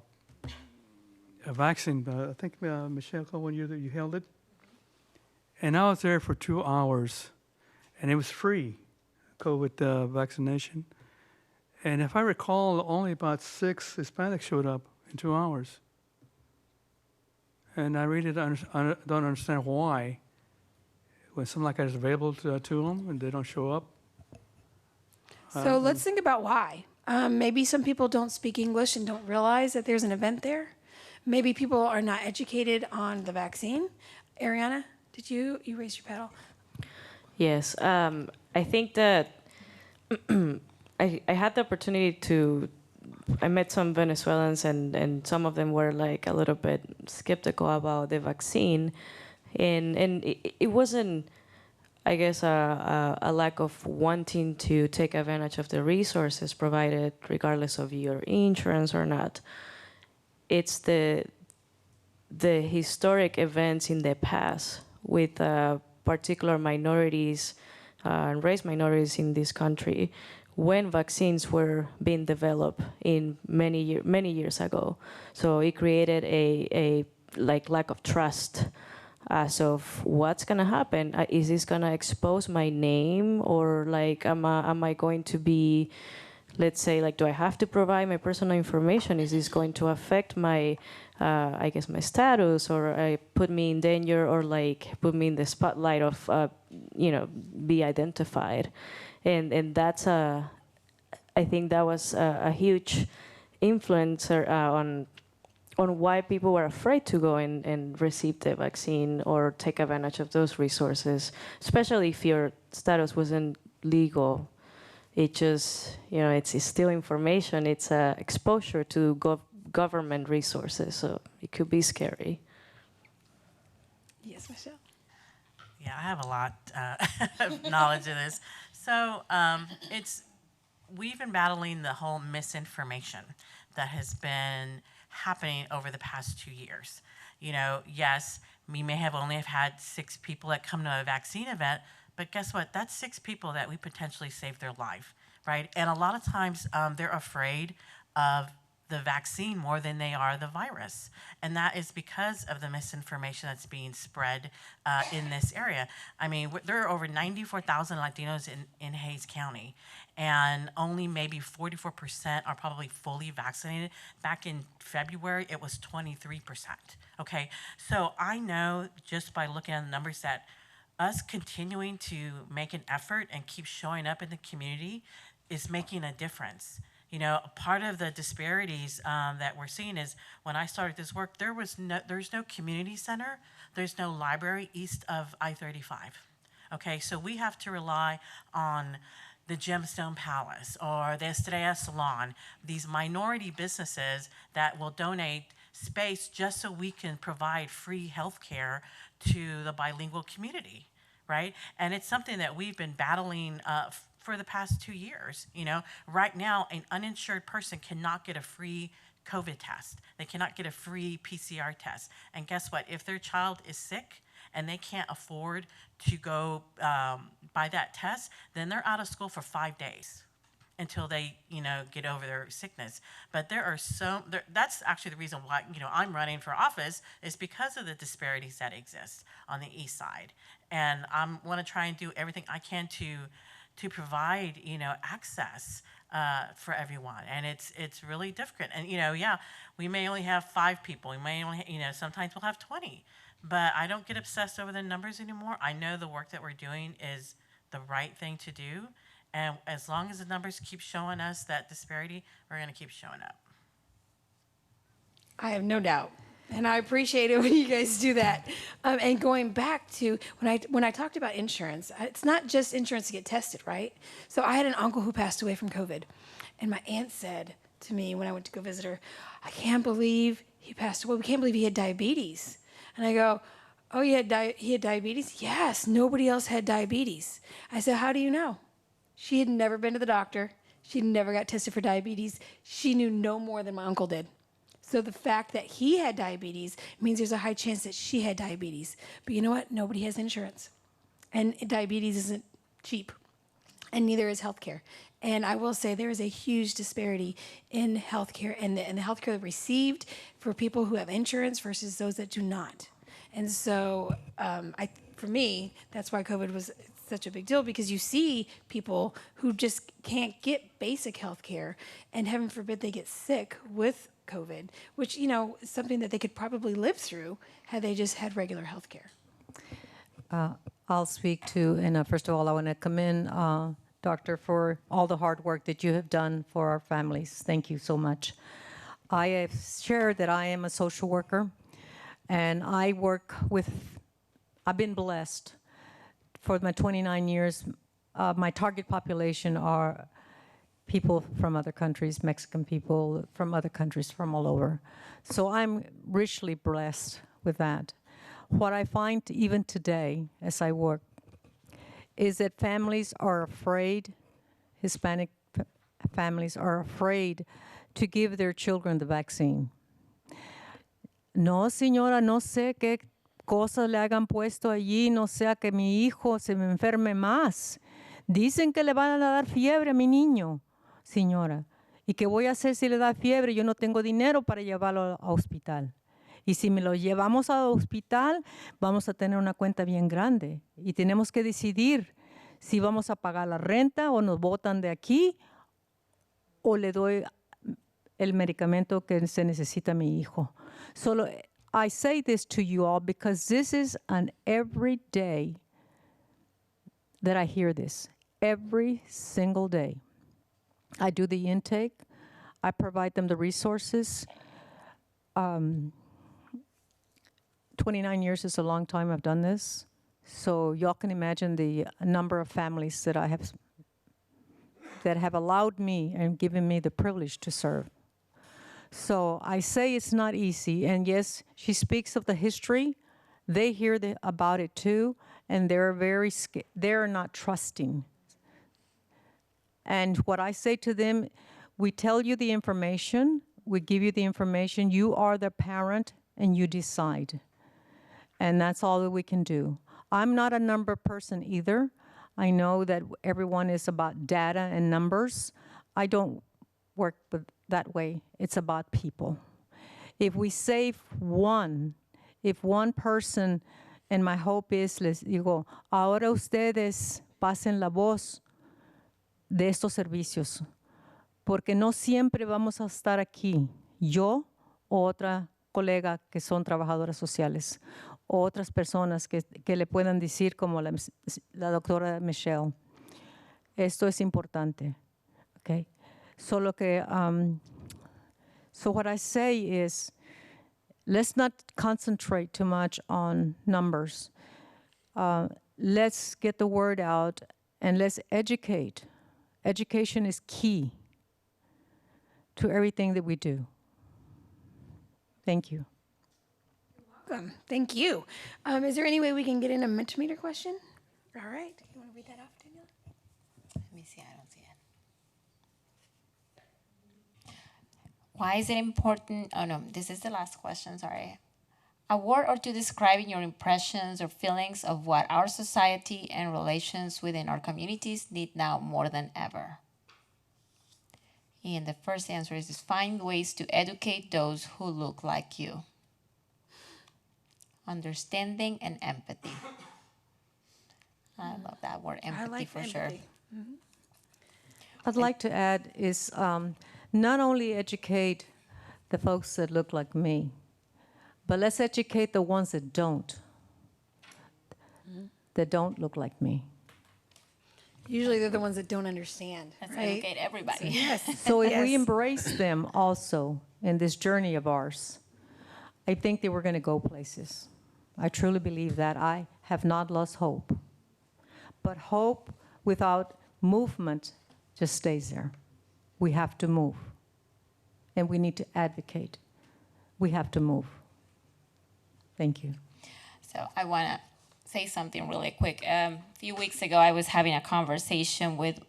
vaccine. I think Michelle Cohen, you held it, and I was there for 2 hours, and it was free, COVID vaccination. And if I recall, only about 6 Hispanics showed up in 2 hours. And I really don't understand why, when something like that is available to them and they don't show up. So let's think about why. Maybe some people don't speak English and don't realize that there's an event there. Maybe people are not educated on the vaccine. Ariana, did you raise your paddle? Yes, I think that I had the opportunity I met some Venezuelans and some of them were like a little bit skeptical about the vaccine. And it wasn't, I guess, a lack of wanting to take advantage of the resources provided regardless of your insurance or not. It's the historic events in the past with particular minorities and race minorities in this country when vaccines were being developed in many years ago. So it created a lack of trust as of what's gonna happen. Is this gonna expose my name, or am I going to be, let's say, do I have to provide my personal information? Is this going to affect my, I guess, my status, or put me in danger, or put me in the spotlight of, be identified? And that's I think that was a huge influencer on why people were afraid to go and receive the vaccine or take advantage of those resources, especially if your status wasn't legal. It just, it's still information. It's exposure to government resources, so it could be scary. Yes, Michelle. Yeah, I have a lot of knowledge of this. So we've been battling the whole misinformation that has been happening over the past 2 years. Yes, we may have only had 6 people that come to a vaccine event, but guess what? That's 6 people that we potentially saved their life, right? And a lot of times they're afraid of the vaccine more than they are the virus. And that is because of the misinformation that's being spread in this area. I mean, there are over 94,000 Latinos in Hays County, and only maybe 44% are probably fully vaccinated. Back in February, it was 23%. Okay, so I know just by looking at the numbers that us continuing to make an effort and keep showing up in the community is making a difference. You know, part of the disparities that we're seeing is when I started this work, there's no community center, there's no library east of I-35. Okay, so we have to rely on the Gemstone Palace or the Estrella Salon, these minority businesses that will donate space just so we can provide free health care to the bilingual community, right? And it's something that we've been battling for the past 2 years. You know, right now, an uninsured person cannot get a free COVID test. They cannot get a free PCR test. And guess what? If their child is sick and they can't afford to go buy that test, then they're out of school for 5 days until they, you know, get over their sickness. But that's actually the reason why, you know, I'm running for office, is because of the disparities that exist on the east side. And I want to try and do everything I can to provide, you know, access for everyone. And it's really difficult. And, you know, yeah, we may only have 5 people. We may only, you know, sometimes we'll have 20. But I don't get obsessed over the numbers anymore. I know the work that we're doing is the right thing to do. And as long as the numbers keep showing us that disparity, we're going to keep showing up. I have no doubt. And I appreciate it when you guys do that. And going back to when I talked about insurance, it's not just insurance to get tested, right? So I had an uncle who passed away from COVID. And my aunt said to me when I went to go visit her, I can't believe he passed away. We can't believe he had diabetes. And I go, oh, he had diabetes? Yes, nobody else had diabetes. I said, how do you know? She had never been to the doctor. She never got tested for diabetes. She knew no more than my uncle did. So the fact that he had diabetes means there's a high chance that she had diabetes. But you know what? Nobody has insurance. And diabetes isn't cheap. And neither is healthcare. And I will say there is a huge disparity in healthcare and the healthcare received for people who have insurance versus those that do not. And so for me, that's why COVID was such a big deal, because you see people who just can't get basic health care, and heaven forbid they get sick with COVID, which, you know, is something that they could probably live through had they just had regular health care. I'll speak to, and first of all, I want to commend Doctor for all the hard work that you have done for our families. Thank you so much. I have shared that I am a social worker, and I work with, I've been blessed. For my 29 years, my target population are people from other countries, Mexican people from other countries, from all over. So I'm richly blessed with that. What I find even today as I work is that families are afraid, Hispanic families are afraid to give their children the vaccine. No, señora, no sé qué cosas le hagan puesto allí, no sea que mi hijo se me enferme más. Dicen que le van a dar fiebre a mi niño, señora. ¿Y qué voy a hacer si le da fiebre? Yo no tengo dinero para llevarlo al hospital. Y si me lo llevamos al hospital, vamos a tener una cuenta bien grande. Y tenemos que decidir si vamos a pagar la renta o nos botan de aquí o le doy el medicamento que se necesita a mi hijo. Solo I say this to you all because this is an every day that I hear this. Every single day. I do the intake. I provide them the resources. 29 years is a long time I've done this. So y'all can imagine the number of families that I have that have allowed me and given me the privilege to serve. So I say it's not easy, and yes, she speaks of the history. They hear about it too, and they're not trusting. And what I say to them, we tell you the information, we give you the information, you are the parent, and you decide. And that's all that we can do. I'm not a number person either. I know that everyone is about data and numbers. I don't work with that way. It's about people. If we save one, if one person, and my hope is, les digo, ahora ustedes pasen la voz de estos servicios, porque no siempre vamos a estar aquí, yo o otra colega que son trabajadoras sociales, o otras personas que le puedan decir como la doctora Michelle. Esto es importante, okay? So what I say is, let's not concentrate too much on numbers. Let's get the word out and let's educate. Education is key to everything that we do. Thank you. Welcome. Thank you. Is there any way we can get in a Mentimeter question? All right. You want to read that off, Daniela? Let me see. I don't see it. Why is it important? Oh, no. This is the last question. Sorry. A word or two describing your impressions or feelings of what our society and relations within our communities need now more than ever. And the first answer is find ways to educate those who look like you. Understanding and empathy. I love that word, empathy, like for empathy. sure. Mm-hmm. I'd like to add is not only educate the folks that look like me, but let's educate the ones that don't look like me. Usually they're the ones that don't understand. Let's right? educate everybody. Yes. So if we Yes. embrace them also in this journey of ours, I think that we're going to go places. I truly believe that. I have not lost hope. But hope without movement just stays there. We have to move. And we need to advocate. We have to move. Thank you. So I want to say something really quick. A few weeks ago, I was having a conversation with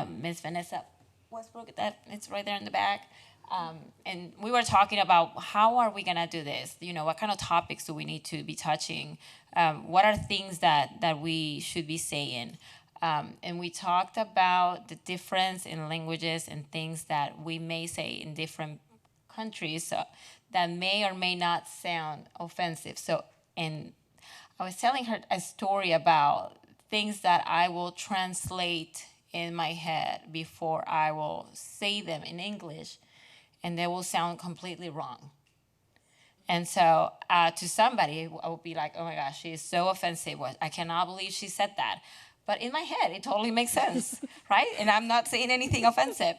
Miss Vanessa Westbrook. That it's right there in the back. And we were talking about how are we going to do this? You know, what kind of topics do we need to be touching? What are things that we should be saying? And we talked about the difference in languages and things that we may say in different countries that may or may not sound offensive. So, and I was telling her a story about things that I will translate in my head before I will say them in English, and they will sound completely wrong. And so to somebody, I would be like, oh my gosh, she is so offensive. I cannot believe she said that. But in my head, it totally makes sense, right? And I'm not saying anything offensive.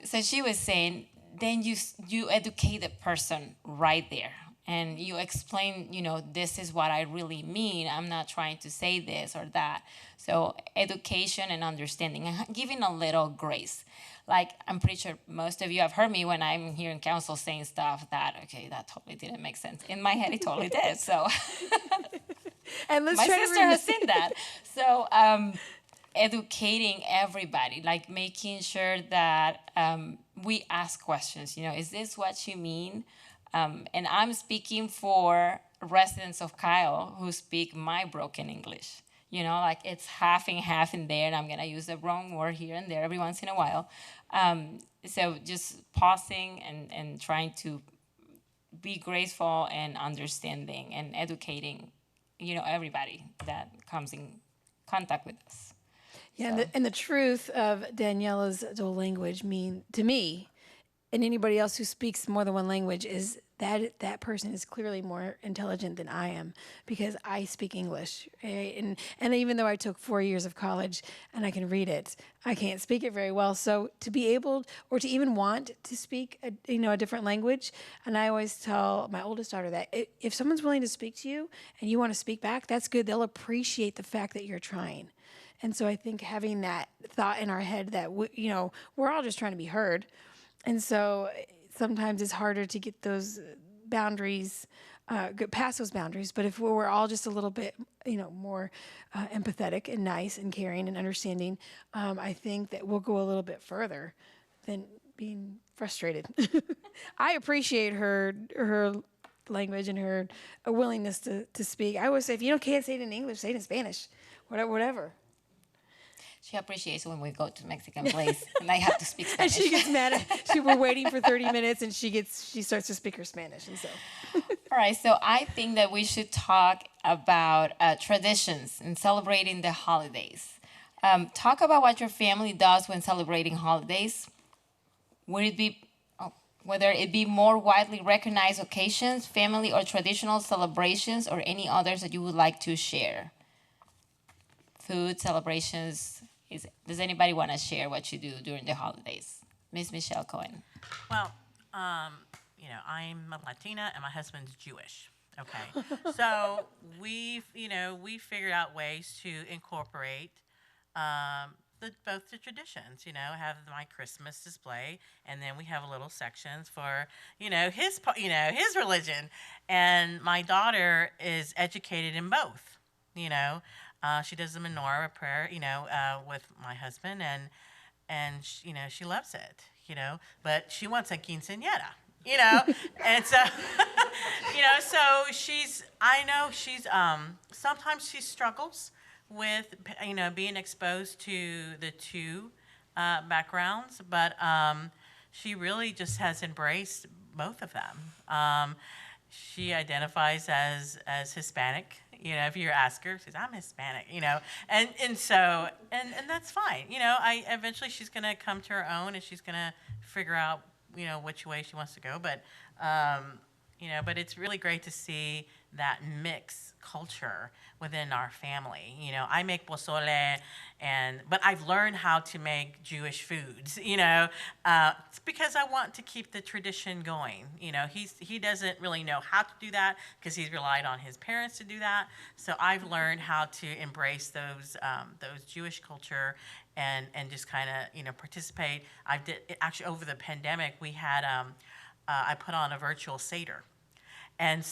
So she was saying, then you educate the person right there. And you explain, you know, this is what I really mean. I'm not trying to say this or that. So education and understanding and giving a little grace. Like, I'm pretty sure most of you have heard me when I'm here in council saying stuff that, okay, that totally didn't make sense. In my head, it totally did. So and let's my try sister to has seen that. So educating everybody, like making sure that we ask questions. You know, is this what you mean? And I'm speaking for residents of Kyle who speak my broken English. You know, like it's half and half in there, and I'm gonna use the wrong word here and there every once in a while. So just pausing and trying to be graceful and understanding and educating, you know, everybody that comes in contact with us. Yeah, So. and the truth of Daniela's dual language mean to me, and anybody else who speaks more than one language, is that person is clearly more intelligent than I am because I speak English, right? And even though I took 4 years of college and I can read it, I can't speak it very well. So to be able, or to even want to speak, a different language, and I always tell my oldest daughter that if someone's willing to speak to you and you want to speak back, that's good. They'll appreciate the fact that you're trying. And so I think having that thought in our head that we're all just trying to be heard. And so sometimes it's harder to get those boundaries, get past those boundaries. But if we're all just a little bit, more empathetic and nice and caring and understanding, I think that we'll go a little bit further than being frustrated. I appreciate her language and her willingness to speak. I always say, if you can't say it in English, say it in Spanish, whatever. She appreciates when we go to Mexican place and I have to speak Spanish. And she gets mad at, we're waiting for 30 minutes and she starts to speak her Spanish. And so. All right, so I think that we should talk about traditions and celebrating the holidays. Talk about what your family does when celebrating holidays. Whether it be more widely recognized occasions, family or traditional celebrations, or any others that you would like to share. Food, celebrations. Does anybody want to share what you do during the holidays? Ms. Michelle Cohen. Well, I'm a Latina and my husband's Jewish. Okay, so we figured out ways to incorporate both the traditions. Have my Christmas display, and then we have little sections for his religion. And my daughter is educated in both. She does the menorah prayer, with my husband, and she loves it. But she wants a quinceañera. And so, so sometimes she struggles with, being exposed to the two backgrounds, but she really just has embraced both of them. She identifies as Hispanic. If you ask her, she says, I'm Hispanic, and so that's fine. Eventually she's going to come to her own and she's going to figure out, which way she wants to go. But, but it's really great to see that mixed culture within our family. I make pozole, but I've learned how to make Jewish foods, it's because I want to keep the tradition going. He doesn't really know how to do that because he's relied on his parents to do that. So I've learned how to embrace those Jewish culture and just kind of, participate. Actually, over the pandemic, we had, I put on a virtual Seder. And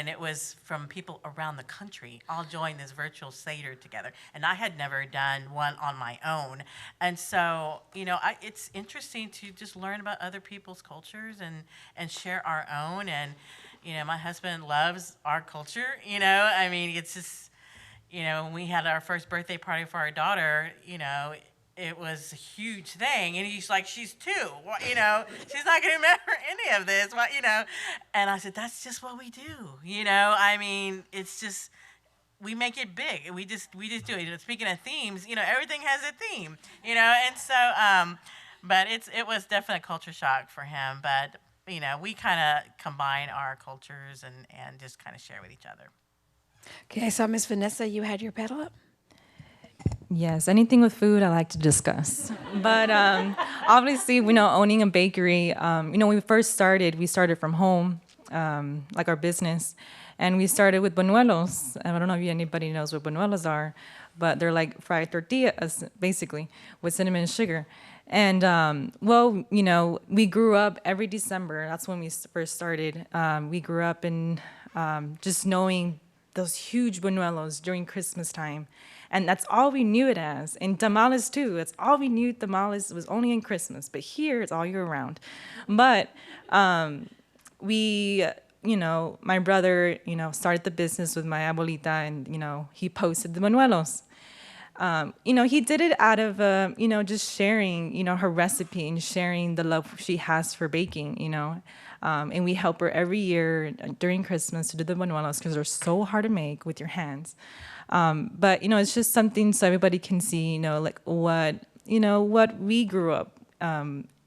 it was from people around the country all joined this virtual Seder together. And I had never done one on my own. And so, it's interesting to just learn about other people's cultures and share our own. And, my husband loves our culture, it's just, when we had our first birthday party for our daughter, it was a huge thing, and he's like, she's 2, she's not going to remember any of this, and I said, that's just what we do, it's just, we make it big, we just do it. Speaking of themes, everything has a theme, and so, but it was definitely a culture shock for him, but, we kind of combine our cultures and just kind of share with each other. Okay, so Miss Vanessa, you had your pedal up? Yes, anything with food I like to discuss. But obviously, owning a bakery, when we first started, we started from home, like our business. And we started with buñuelos. I don't know if anybody knows what buñuelos are, but they're like fried tortillas, basically, with cinnamon and sugar. And, we grew up every December. That's when we first started. We grew up in just knowing those huge buñuelos during Christmas time. And that's all we knew it as. And tamales, too. That's all we knew tamales was only in Christmas. But here, it's all year round. But my brother, started the business with my abuelita. And, he posted the buñuelos. He did it out of, just sharing, her recipe and sharing the love she has for baking, and we help her every year during Christmas to do the buñuelos because they're so hard to make with your hands. But, it's just something so everybody can see, like what we grew up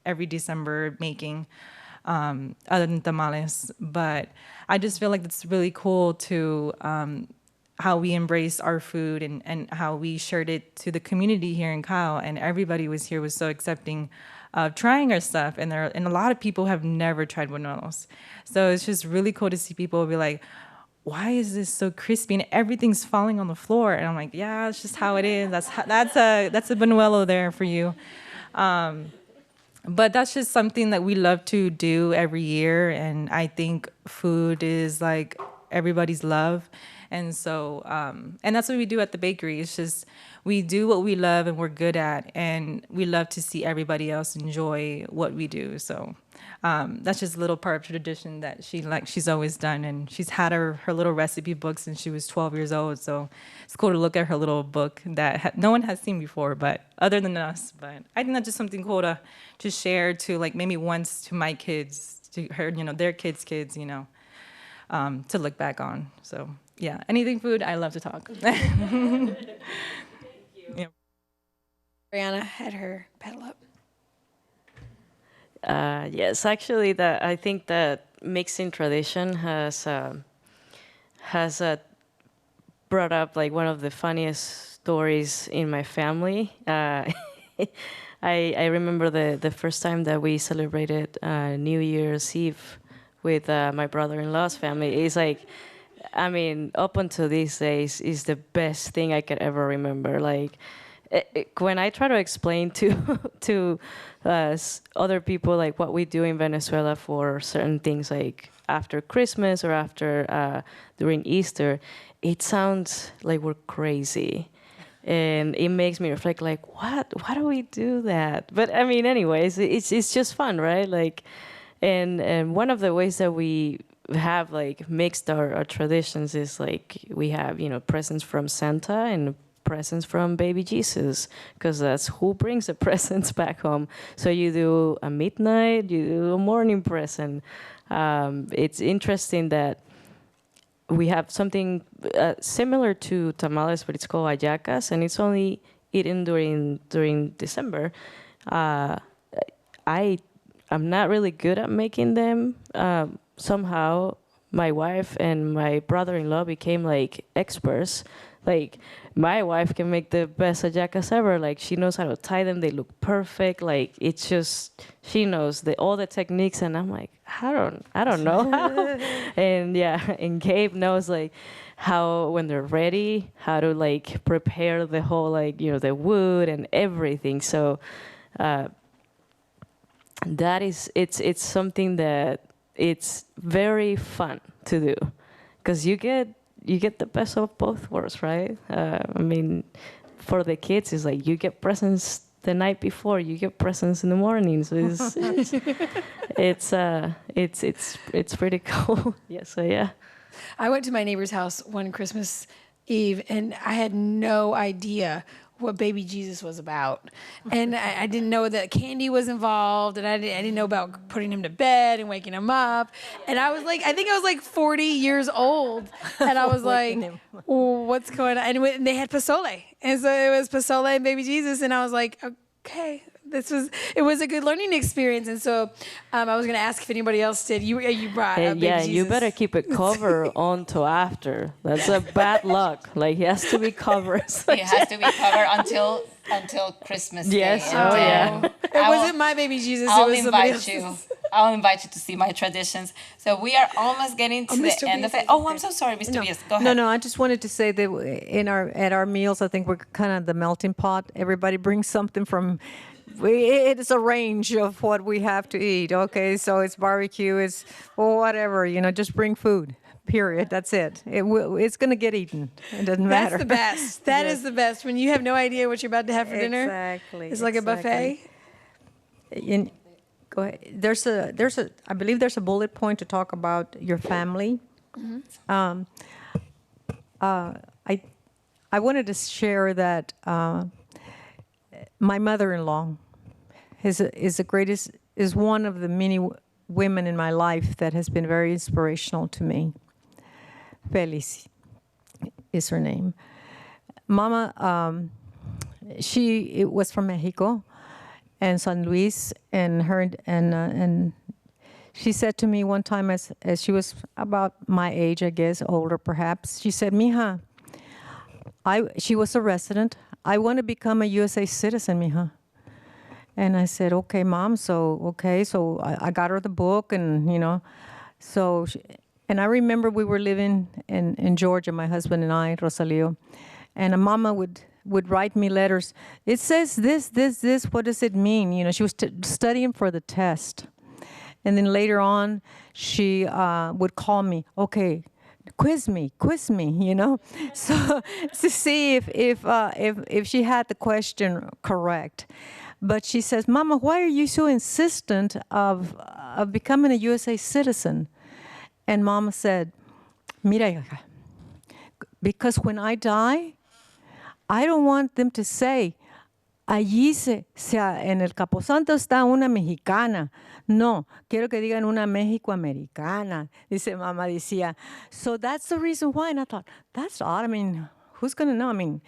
every December making, other than tamales. But I just feel like it's really cool to how we embraced our food and how we shared it to the community here in Kyle. And everybody was so accepting of trying our stuff. And a lot of people have never tried buñuelos. So it's just really cool to see people be like, why is this so crispy and everything's falling on the floor? And I'm like, yeah, it's just how it is. That's a buñuelo there for you. But that's just something that we love to do every year. And I think food is like everybody's love. And so, and that's what we do at the bakery. It's just, we do what we love and we're good at, and we love to see everybody else enjoy what we do. So that's just a little part of tradition that she's always done. And she's had her little recipe book since she was 12 years old. So it's cool to look at her little book that no one has seen before, but other than us. But I think that's just something cool to share to, like, maybe once to my kids, to her, their kids, to look back on. So yeah, anything food, I love to talk. Thank you. Yeah. Ariana had her pedal up. Yes, actually, I think that mixing tradition has brought up like one of the funniest stories in my family. I remember the first time that we celebrated New Year's Eve with my brother-in-law's family. It's like, I mean, up until these days, is the best thing I could ever remember. Like, when I try to explain to other people like what we do in Venezuela for certain things, like after Christmas or after during Easter, it sounds like we're crazy. And it makes me reflect, like, what? Why do we do that? But I mean, anyways, it's just fun, right? Like, and one of the ways that we have like mixed our traditions is like we have presents from Santa and presents from baby Jesus, because that's who brings the presents back home. So you do a midnight, you do a morning present. It's interesting that we have something similar to tamales, but it's called hallacas, and it's only eaten during December. I'm not really good at making them. Somehow my wife and my brother-in-law became like experts. Like, my wife can make the best hallacas ever. Like, she knows how to tie them. They look perfect. Like, it's just, she knows all the techniques. And I'm like, I don't know how. And yeah, and Gabe knows like how, when they're ready, how to like prepare the whole, like, the wood and everything. So that is, it's something that it's very fun to do, because you get the best of both worlds, right? I mean, for the kids, it's like you get presents the night before, you get presents in the morning. So it's pretty cool. Yeah. So yeah. I went to my neighbor's house one Christmas Eve, and I had no idea what baby Jesus was about. And I didn't know that candy was involved, and I didn't know about putting him to bed and waking him up. And I was like, I think I was like 40 years old, and I was like, what's going on? And they had pozole. And so it was pozole and baby Jesus, and I was like, okay. It was a good learning experience. And so I was going to ask if anybody else did. You brought up baby Jesus. You better keep it covered until after. That's a bad luck. Like, he has to be covered. It has to be covered until Christmas Day. Yes. Oh, yeah. It wasn't my baby Jesus. I'll it was invite you. I'll invite you to see my traditions. So we are almost getting to the end of it. Oh, I'm so sorry, Mr. Viescas. Go ahead. No. I just wanted to say that at our meals, I think we're kind of the melting pot. Everybody brings something from. It's a range of what we have to eat. Okay, so it's barbecue, it's whatever. Just bring food. Period. That's it. It's going to get eaten. It doesn't matter. That's the best. That is the best. When you have no idea what you're about to have for dinner. Exactly. It's like a buffet. Go ahead. I believe there's a bullet point to talk about your family. Mm-hmm. I wanted to share that my mother-in-law is one of the many women in my life that has been very inspirational to me. Feliz is her name. Mama, she was from Mexico and San Luis, and she said to me one time, as she was about my age, I guess, older perhaps, she said, "Mija," she was a resident, "I want to become a USA citizen, mija." And I said, "Okay, Mom." So I got her the book, and and I remember we were living in Georgia, my husband and I, Rosalio, and Mama would write me letters. "It says this. What does it mean?" She was studying for the test, and then later on, she would call me. "Okay, quiz me, you know, so to see if she had the question correct. But she says, Mama, why are you so insistent of becoming a USA citizen? And Mama said, Mira, hija, because when I die, I don't want them to say, allí en el Camposanto está una mexicana. No, quiero que digan una México-americana. Dice, Mama decía. So that's the reason why. And I thought, that's odd. I mean, who's going to know? I mean,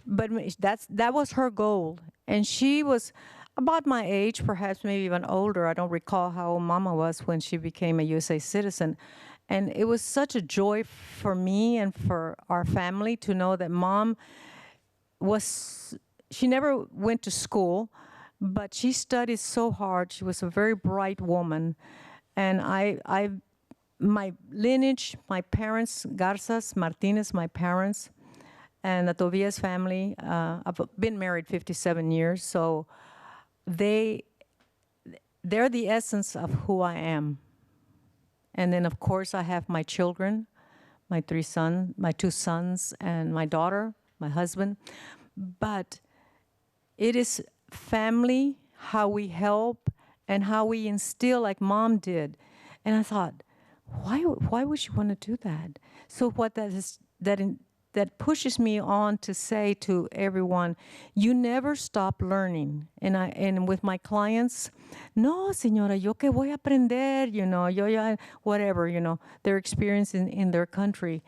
but that was her goal. And she was about my age, perhaps maybe even older. I don't recall how old Mama was when she became a USA citizen. And it was such a joy for me and for our family to know that Mom she never went to school, but she studied so hard. She was a very bright woman. And my lineage, my parents, Garzas, Martinez, my parents, and the Tobias family, I've been married 57 years, so they're the essence of who I am. And then, of course, I have my children, my two sons, and my daughter, my husband. But it is family, how we help, and how we instill like Mom did. And I thought, why would she want to do that? So what that pushes me on to say to everyone, you never stop learning. And with my clients, no, señora, yo que voy a aprender, you know, yo ya, whatever, you know, their experience in their country.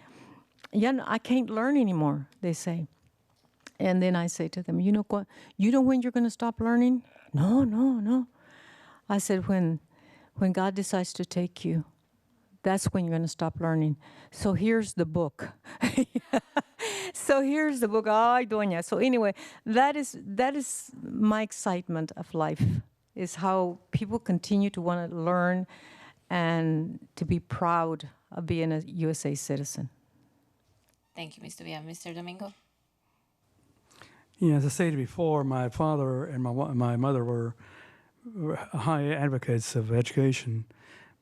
Yeah, I can't learn anymore, they say. And then I say to them, you know what? You know when you're going to stop learning? No. I said, when God decides to take you, that's when you're going to stop learning. So here's the book. Ay, doña. So anyway, that is my excitement of life, is how people continue to want to learn and to be proud of being a USA citizen. Thank you, Ms. Tobias. Mr. Domingo? Yeah, as I stated before, my father and my mother were high advocates of education.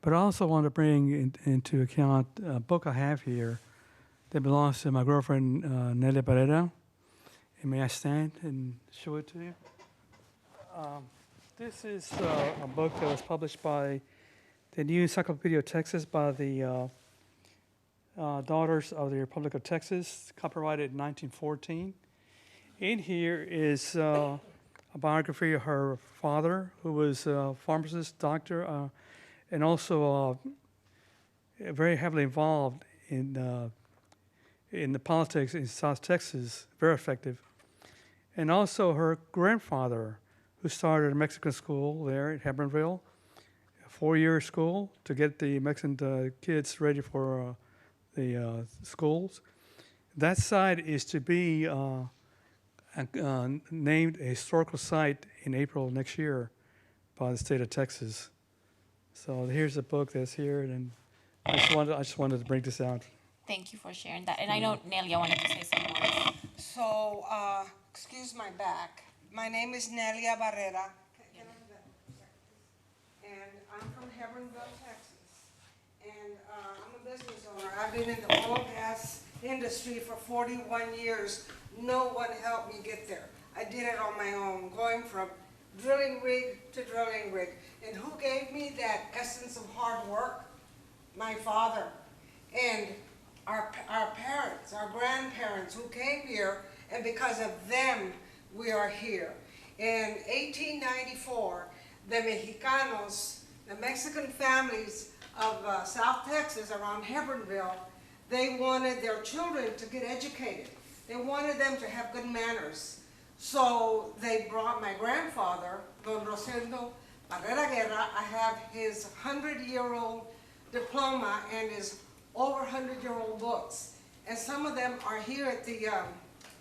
But I also want to bring into account a book I have here that belongs to my girlfriend, Nelia Barrera. And may I stand and show it to you? This is a book that was published by the New Encyclopedia of Texas by the Daughters of the Republic of Texas, copyrighted in 1914. In here is a biography of her father, who was a pharmacist, doctor, and also very heavily involved in the politics in South Texas, very effective. And also her grandfather, who started a Mexican school there at Hebronville, a 4-year school to get the Mexican kids ready for the schools. That site is to be named a historical site in April next year by the state of Texas. So here's the book that's here, and I just wanted to bring this out. Thank you for sharing that. And I know Nelia wanted to say some more. So, excuse my back. My name is Nelia Barrera, and I'm from Hebronville, Texas. And I'm a business owner. I've been in the oil and gas industry for 41 years. No one helped me get there. I did it on my own, going from drilling rig to drilling rig. And who gave me that essence of hard work? My father. And our parents, our grandparents who came here, and because of them, we are here. In 1894, the Mexicanos, the Mexican families of South Texas around Hebronville, they wanted their children to get educated. They wanted them to have good manners. So they brought my grandfather, Don Rosendo Barrera Guerra. I have his 100-year-old diploma and his over 100-year-old books. And some of them are here at the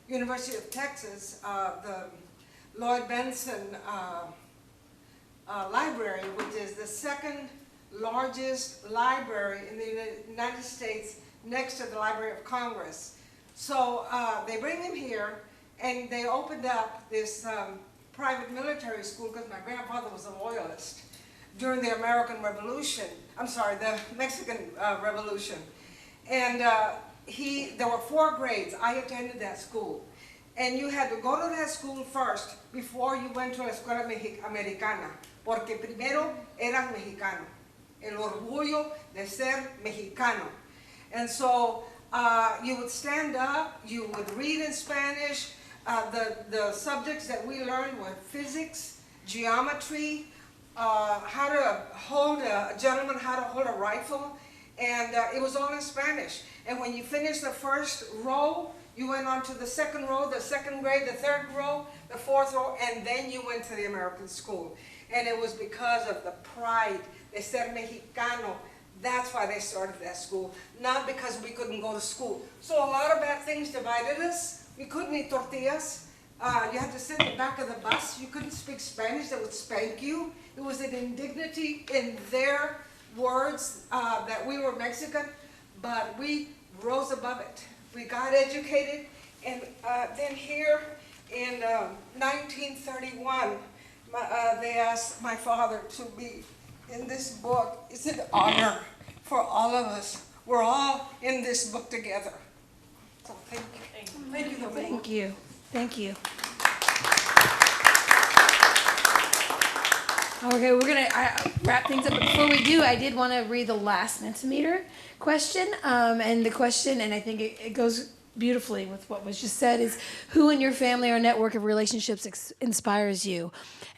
University of Texas, the Lloyd Benson Library, which is the second largest library in the United States next to the Library of Congress. So they bring him here, and they opened up this private military school because my grandfather was a loyalist during the American Revolution. I'm sorry, the Mexican Revolution. And there were 4 grades. I attended that school. And you had to go to that school first before you went to la escuela americana. Porque primero eras mexicano. El orgullo de ser mexicano. And so you would stand up, you would read in Spanish. The subjects that we learned were physics, geometry, how to hold a gentleman, how to hold a rifle, and it was all in Spanish. And when you finished the first row, you went on to the second row, the second grade, the third row, the fourth row, and then you went to the American school. And it was because of the pride de ser mexicano. That's why they started that school, not because we couldn't go to school. So a lot of bad things divided us. We couldn't eat tortillas. You had to sit in the back of the bus. You couldn't speak Spanish. They would spank you. It was an indignity in their words that we were Mexican, but we rose above it. We got educated, and then here in 1931, they asked my father to be in this book. It's an honor for all of us. We're all in this book together. So thank you. Thank you. Thank you. Thank you. Okay, we're going to wrap things up. But before we do, I did want to read the last Mentimeter question. And the question, and I think it goes beautifully with what was just said, is who in your family or network of relationships inspires you?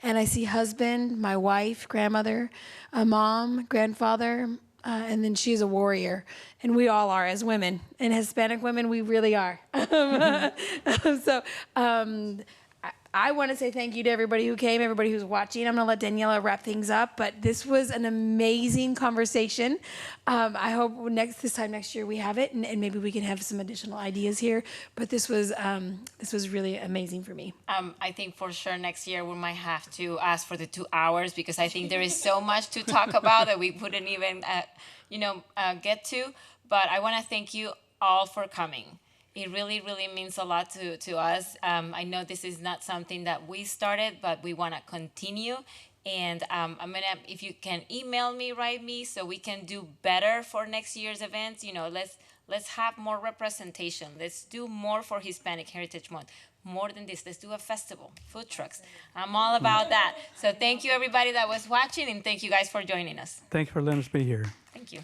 And I see husband, my wife, grandmother, a mom, grandfather, and then she's a warrior. And we all are as women. And Hispanic women, we really are. I want to say thank you to everybody who came, everybody who's watching. I'm going to let Daniela wrap things up, but this was an amazing conversation. I hope this time next year we have it, and maybe we can have some additional ideas here. But this was really amazing for me. I think for sure next year we might have to ask for the 2 hours, because I think there is so much to talk about that we wouldn't even, get to. But I want to thank you all for coming. It really, really means a lot to us. I know this is not something that we started, but we want to continue. And if you can email me, write me, so we can do better for next year's events. Let's have more representation. Let's do more for Hispanic Heritage Month. More than this, let's do a festival, food trucks. I'm all about that. So thank you, everybody that was watching, and thank you guys for joining us. Thanks for letting us be here. Thank you.